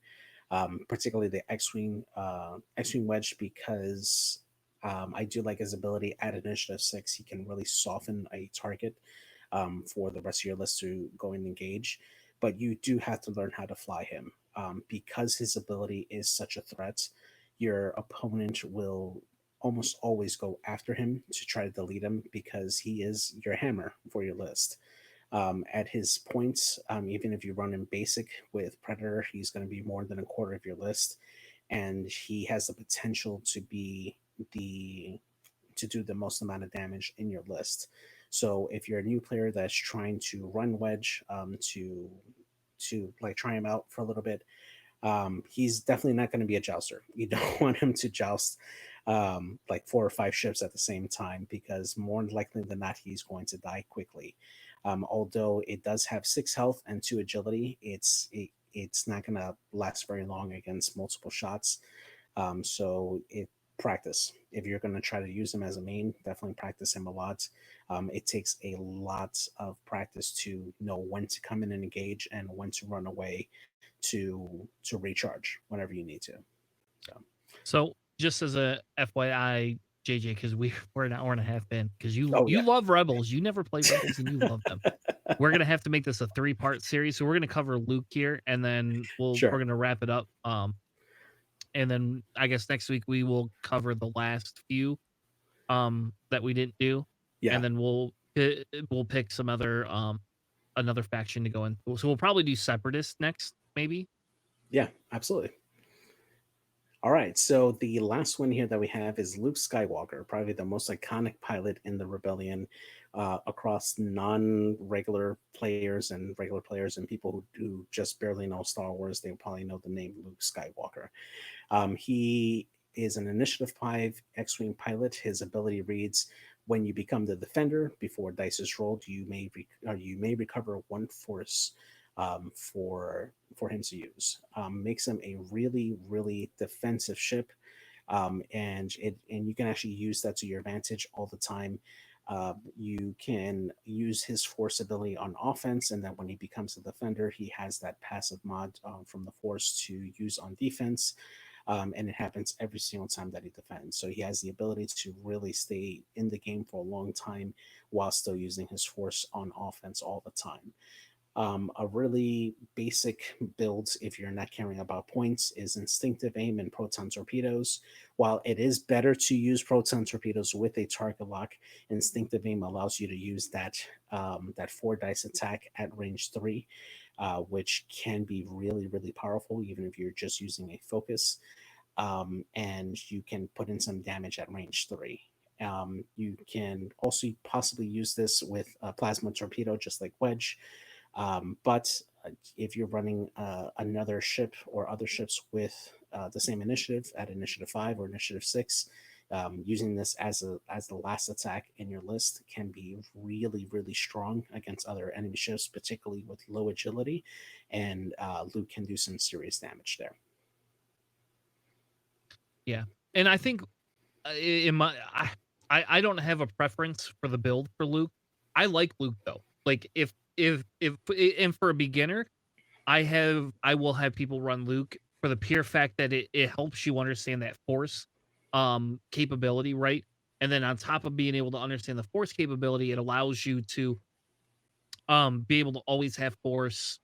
particularly the X-wing Wedge, because I do like his ability at initiative 6. He can really soften a target for the rest of your list to go and engage, but you do have to learn how to fly him because his ability is such a threat. Your opponent will almost always go after him to try to delete him because he is your hammer for your list. At his points, even if you run him basic with Predator, he's going to be more than a quarter of your list, and he has the potential to be the to do the most amount of damage in your list. So if you're a new player that's trying to run Wedge to like try him out for a little bit, he's definitely not going to be a jouster. You don't want him to joust like 4 or 5 ships at the same time, because more likely than not, he's going to die quickly. Although it does have 6 health and 2 agility, it's not going to last very long against multiple shots. So it practice. If you're going to try to use him as a main, definitely practice him a lot. It takes a lot of practice to know when to come in and engage and when to run away to recharge whenever you need to. So so just as a FYI, JJ, because we're an hour and a half in, because you oh you yeah. love Rebels, you never play Rebels, and you love them. We're gonna have to make this a 3-part series. So we're gonna cover Luke here, and then we're Sure. gonna wrap it up. And then I guess next week we will cover the last few that we didn't do, Yeah. and then we'll pick some other another faction to go in. So we'll probably do Separatists next, maybe. Yeah, absolutely. All right, so the last one here that we have is Luke Skywalker, probably the most iconic pilot in the Rebellion, across non-regular players and regular players and people who just barely know Star Wars. They probably know the name Luke Skywalker. He is an Initiative 5 X-Wing pilot. His ability reads, When you become the defender, before dice is rolled, you may recover one force for him to use. Makes him a really really defensive ship, and you can actually use that to your advantage all the time. You can use his force ability on offense, and then when he becomes a defender, he has that passive mod from the force to use on defense. And it happens every single time that he defends. So he has the ability to really stay in the game for a long time while still using his force on offense all the time. A really basic build, if you're not caring about points, is instinctive aim and proton torpedoes. While it is better to use proton torpedoes with a target lock, instinctive aim allows you to use that 4 dice attack at range 3, which can be really really powerful even if you're just using a focus. And you can put in some damage at range 3. You can also possibly use this with a plasma torpedo, just like Wedge. But if you're running another ship or other ships with the same initiative at initiative 5 or initiative 6, using this as the last attack in your list can be really really strong against other enemy ships, particularly with low agility, and Luke can do some serious damage there. Yeah, and I think in my I don't have a preference for the build for Luke. I like Luke though. Like if and for a beginner, I will have people run Luke for the pure fact that it helps you understand that force capability, right? And then on top of being able to understand the force capability, it allows you to be able to always have force,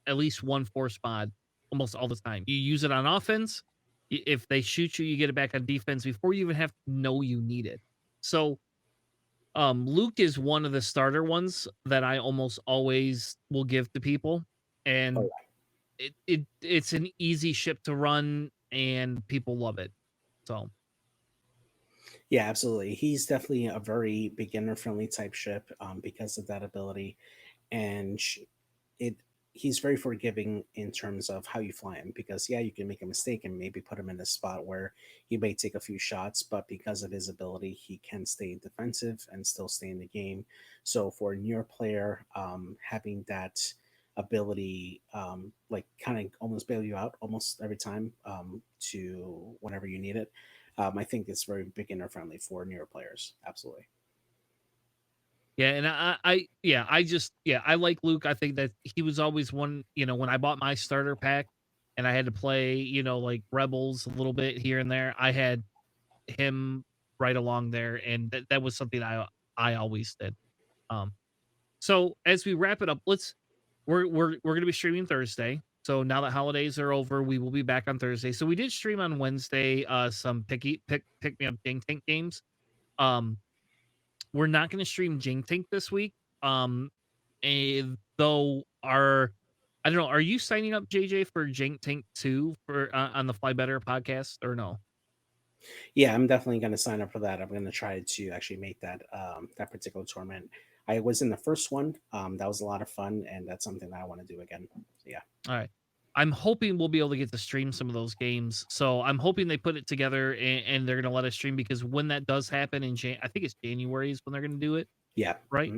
at least one force mod almost all the time. You use it on offense. If they shoot you, you get it back on defense before you even have to know you need it. So Luke is one of the starter ones that I almost always will give to people. Oh, And it's an easy ship to run and people love it. So yeah, absolutely. He's definitely a very beginner friendly type ship because of that ability, and it he's very forgiving in terms of how you fly him, because yeah, you can make a mistake and maybe put him in a spot where he may take a few shots, but because of his ability he can stay defensive and still stay in the game. So for a newer player, having that ability, like kind of almost bail you out almost every time, to whenever you need it, I think it's very beginner friendly for newer players. Absolutely. yeah, and I like Luke. I think that he was always one, when I bought my starter pack and I had to play, like Rebels a little bit here and there, I had him right along there, and that was something I always did. Um so as we wrap it up, we're gonna be streaming Thursday. So now that holidays are over, we will be back on Thursday. So we did stream on Wednesday some pick me up Ding Tank games. Um we're not gonna stream Jing Tank this week. Though our I don't know, are you signing up JJ for Jing Tank 2 for on the Fly Better podcast or no? Yeah, I'm definitely going to sign up for that. I'm going to try to actually make that particular tournament. I was in the first one. That was a lot of fun, and that's something that I want to do again. So, yeah. All right. I'm hoping we'll be able to get to stream some of those games. So I'm hoping they put it together and they're going to let us stream, because when that does happen I think it's January is when they're going to do it, Yeah. right?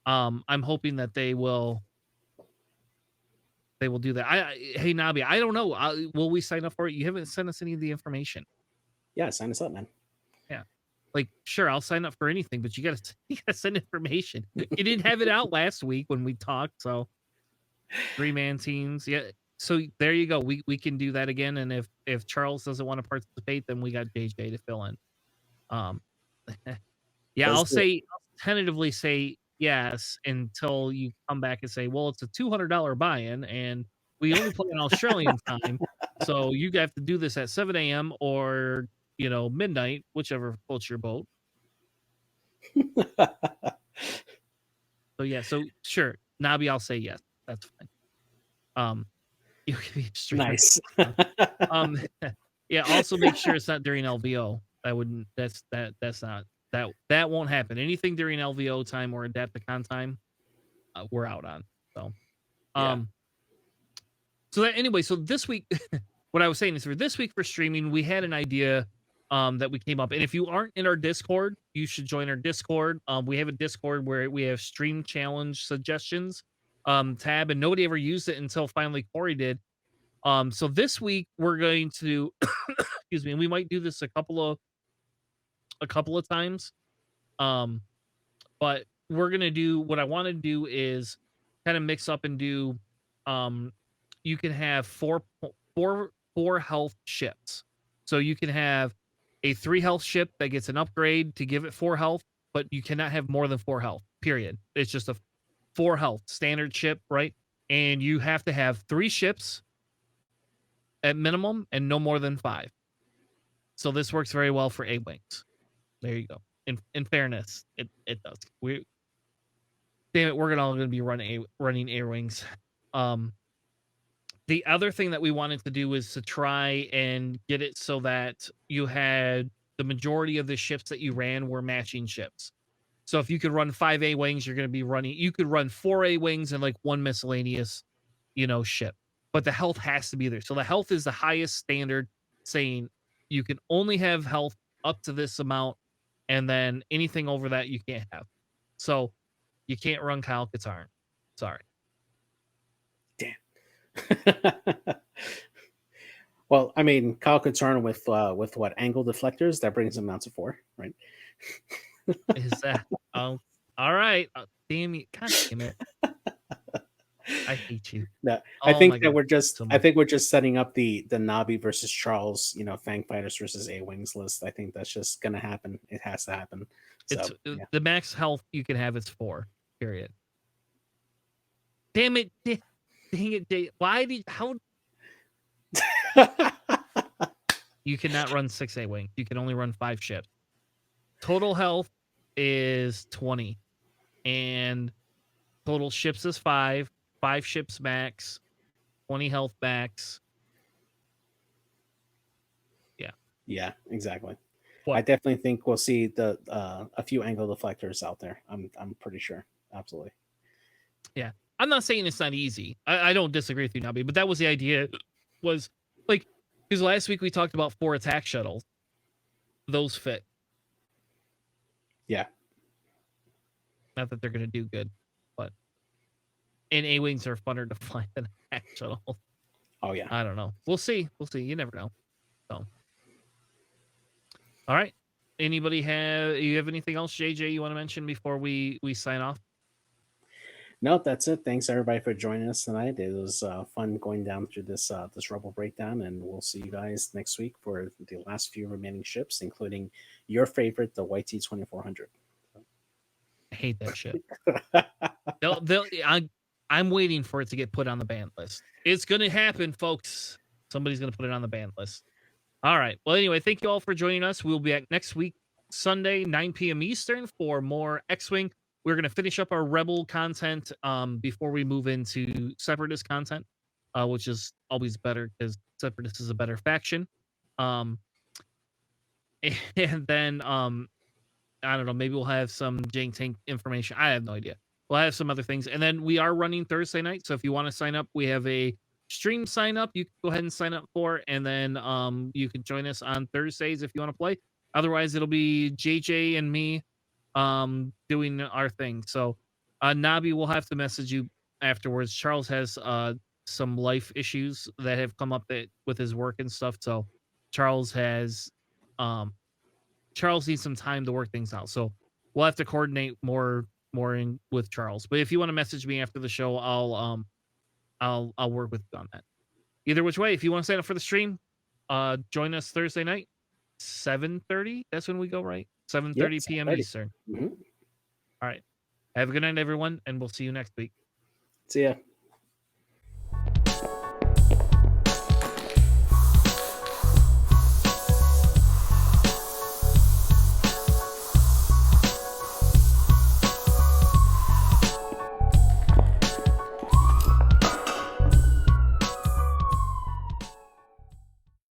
Mhm. I'm hoping that they will do that. Hey Nabi, I don't know. Will we sign up for it? You haven't sent us any of the information. Yeah, sign us up, man. Yeah. Like, sure, I'll sign up for anything, but you gotta you gotta send information. You didn't have it out last week when we talked, so 3-man teams. Yeah. So there you go. We can do that again. And if Charles doesn't want to participate, then we got JJ to fill in. Um yeah, Let's do it. I'll tentatively say yes until you come back and say, well, it's a $200 buy-in and we only play in Australian time. So you have to do this at 7 a.m. or midnight, whichever floats your boat. So yeah, so sure, Nabi, I'll say yes. That's fine. Um, you can be a streamer. Nice. Um, yeah. Also, make sure it's not during LVO. I wouldn't. That's not that won't happen. Anything during LVO time or Adapticon time, we're out on. So, Yeah. um, so that anyway. So this week, what I was saying is for this week for streaming, we had an idea. that we came up. And if you aren't in our Discord, you should join our Discord. We have a Discord where we have stream challenge suggestions tab, and nobody ever used it until finally Corey did. So this week we're going to excuse me, and we might do this a couple of times. But we're gonna do what I want to do is kind of mix up and do you can have four health ships. So you can have a 3 health ship that gets an upgrade to give it 4 health, but you cannot have more than 4 health. Period. It's just a 4 health standard ship, right? And you have to have 3 ships at minimum and no more than 5. So this works very well for A-wings. There you go. In fairness, it does. Damn it, we're all going to be running A-wings. The other thing that we wanted to do was to try and get it so that you had the majority of the ships that you ran were matching ships. So if you could run 5 A-wings, you're going to be running. You could run 4 A-wings and like 1 miscellaneous, ship. But the health has to be there. So the health is the highest standard, saying you can only have health up to this amount, and then anything over that you can't have. So you can't run Kyle Katarn. Sorry. Damn. Well, I mean, Kyle Katarn with what angle deflectors, that brings him down to 4, right? Is that all right? Damn it! God damn it! I hate you. No, Oh I think my that God, we're just so I much. think we're just setting up the Nabi versus Charles, Fang Fighters versus A-Wings list. I think that's just gonna happen. It has to happen. So It's yeah. the max health you can have is 4. Period. Damn it! Dang it! How you cannot run 6 A-wing? You can only run 5 ships. Total health is 20, and total ships is 5. 5 ships max, 20 health max. Yeah. Yeah, exactly. What? I definitely think we'll see the a few angle deflectors out there. I'm pretty sure. Absolutely. Yeah. I'm not saying it's not easy. I don't disagree with you, Nabi, but that was the idea. Was like, because last week we talked about 4 attack shuttles. Those fit. Yeah. Not that they're going to do good, but and A-wings are funner to fly than attack shuttle. Oh yeah. I don't know. We'll see. You never know. So, all right. You have anything else, JJ, you want to mention before we sign off? No, that's it. Thanks everybody for joining us tonight. It was fun going down through this Rebel breakdown, and we'll see you guys next week for the last few remaining ships, including your favorite, the YT-2400. I hate that shit. I'm waiting for it to get put on the ban list. It's going to happen, folks. Somebody's going to put it on the ban list. All right. Well, anyway, thank you all for joining us. We'll be back next week, Sunday, 9 p.m. Eastern, for more X-Wing. We're going to finish up our Rebel content before we move into Separatist content, which is always better because Separatist is a better faction. And then, I don't know, maybe we'll have some Jang Tank information. I have no idea. We'll have some other things. And then we are running Thursday night. So if you want to sign up, we have a stream sign up. You can go ahead and sign up for, and then you can join us on Thursdays if you want to play. Otherwise, it'll be JJ and me doing our thing. So Nabi will have to message you afterwards. Charles has some life issues that have come up with his work and stuff. So Charles needs some time to work things out. So we'll have to coordinate more in with Charles. But if you want to message me after the show, I'll work with you on that. Either which way, if you want to sign up for the stream, join us Thursday night, 7:30. That's when we go, right? 7:30 p.m. 7:30. Eastern. Mm-hmm. All right. Have a good night, everyone, and we'll see you next week. See ya.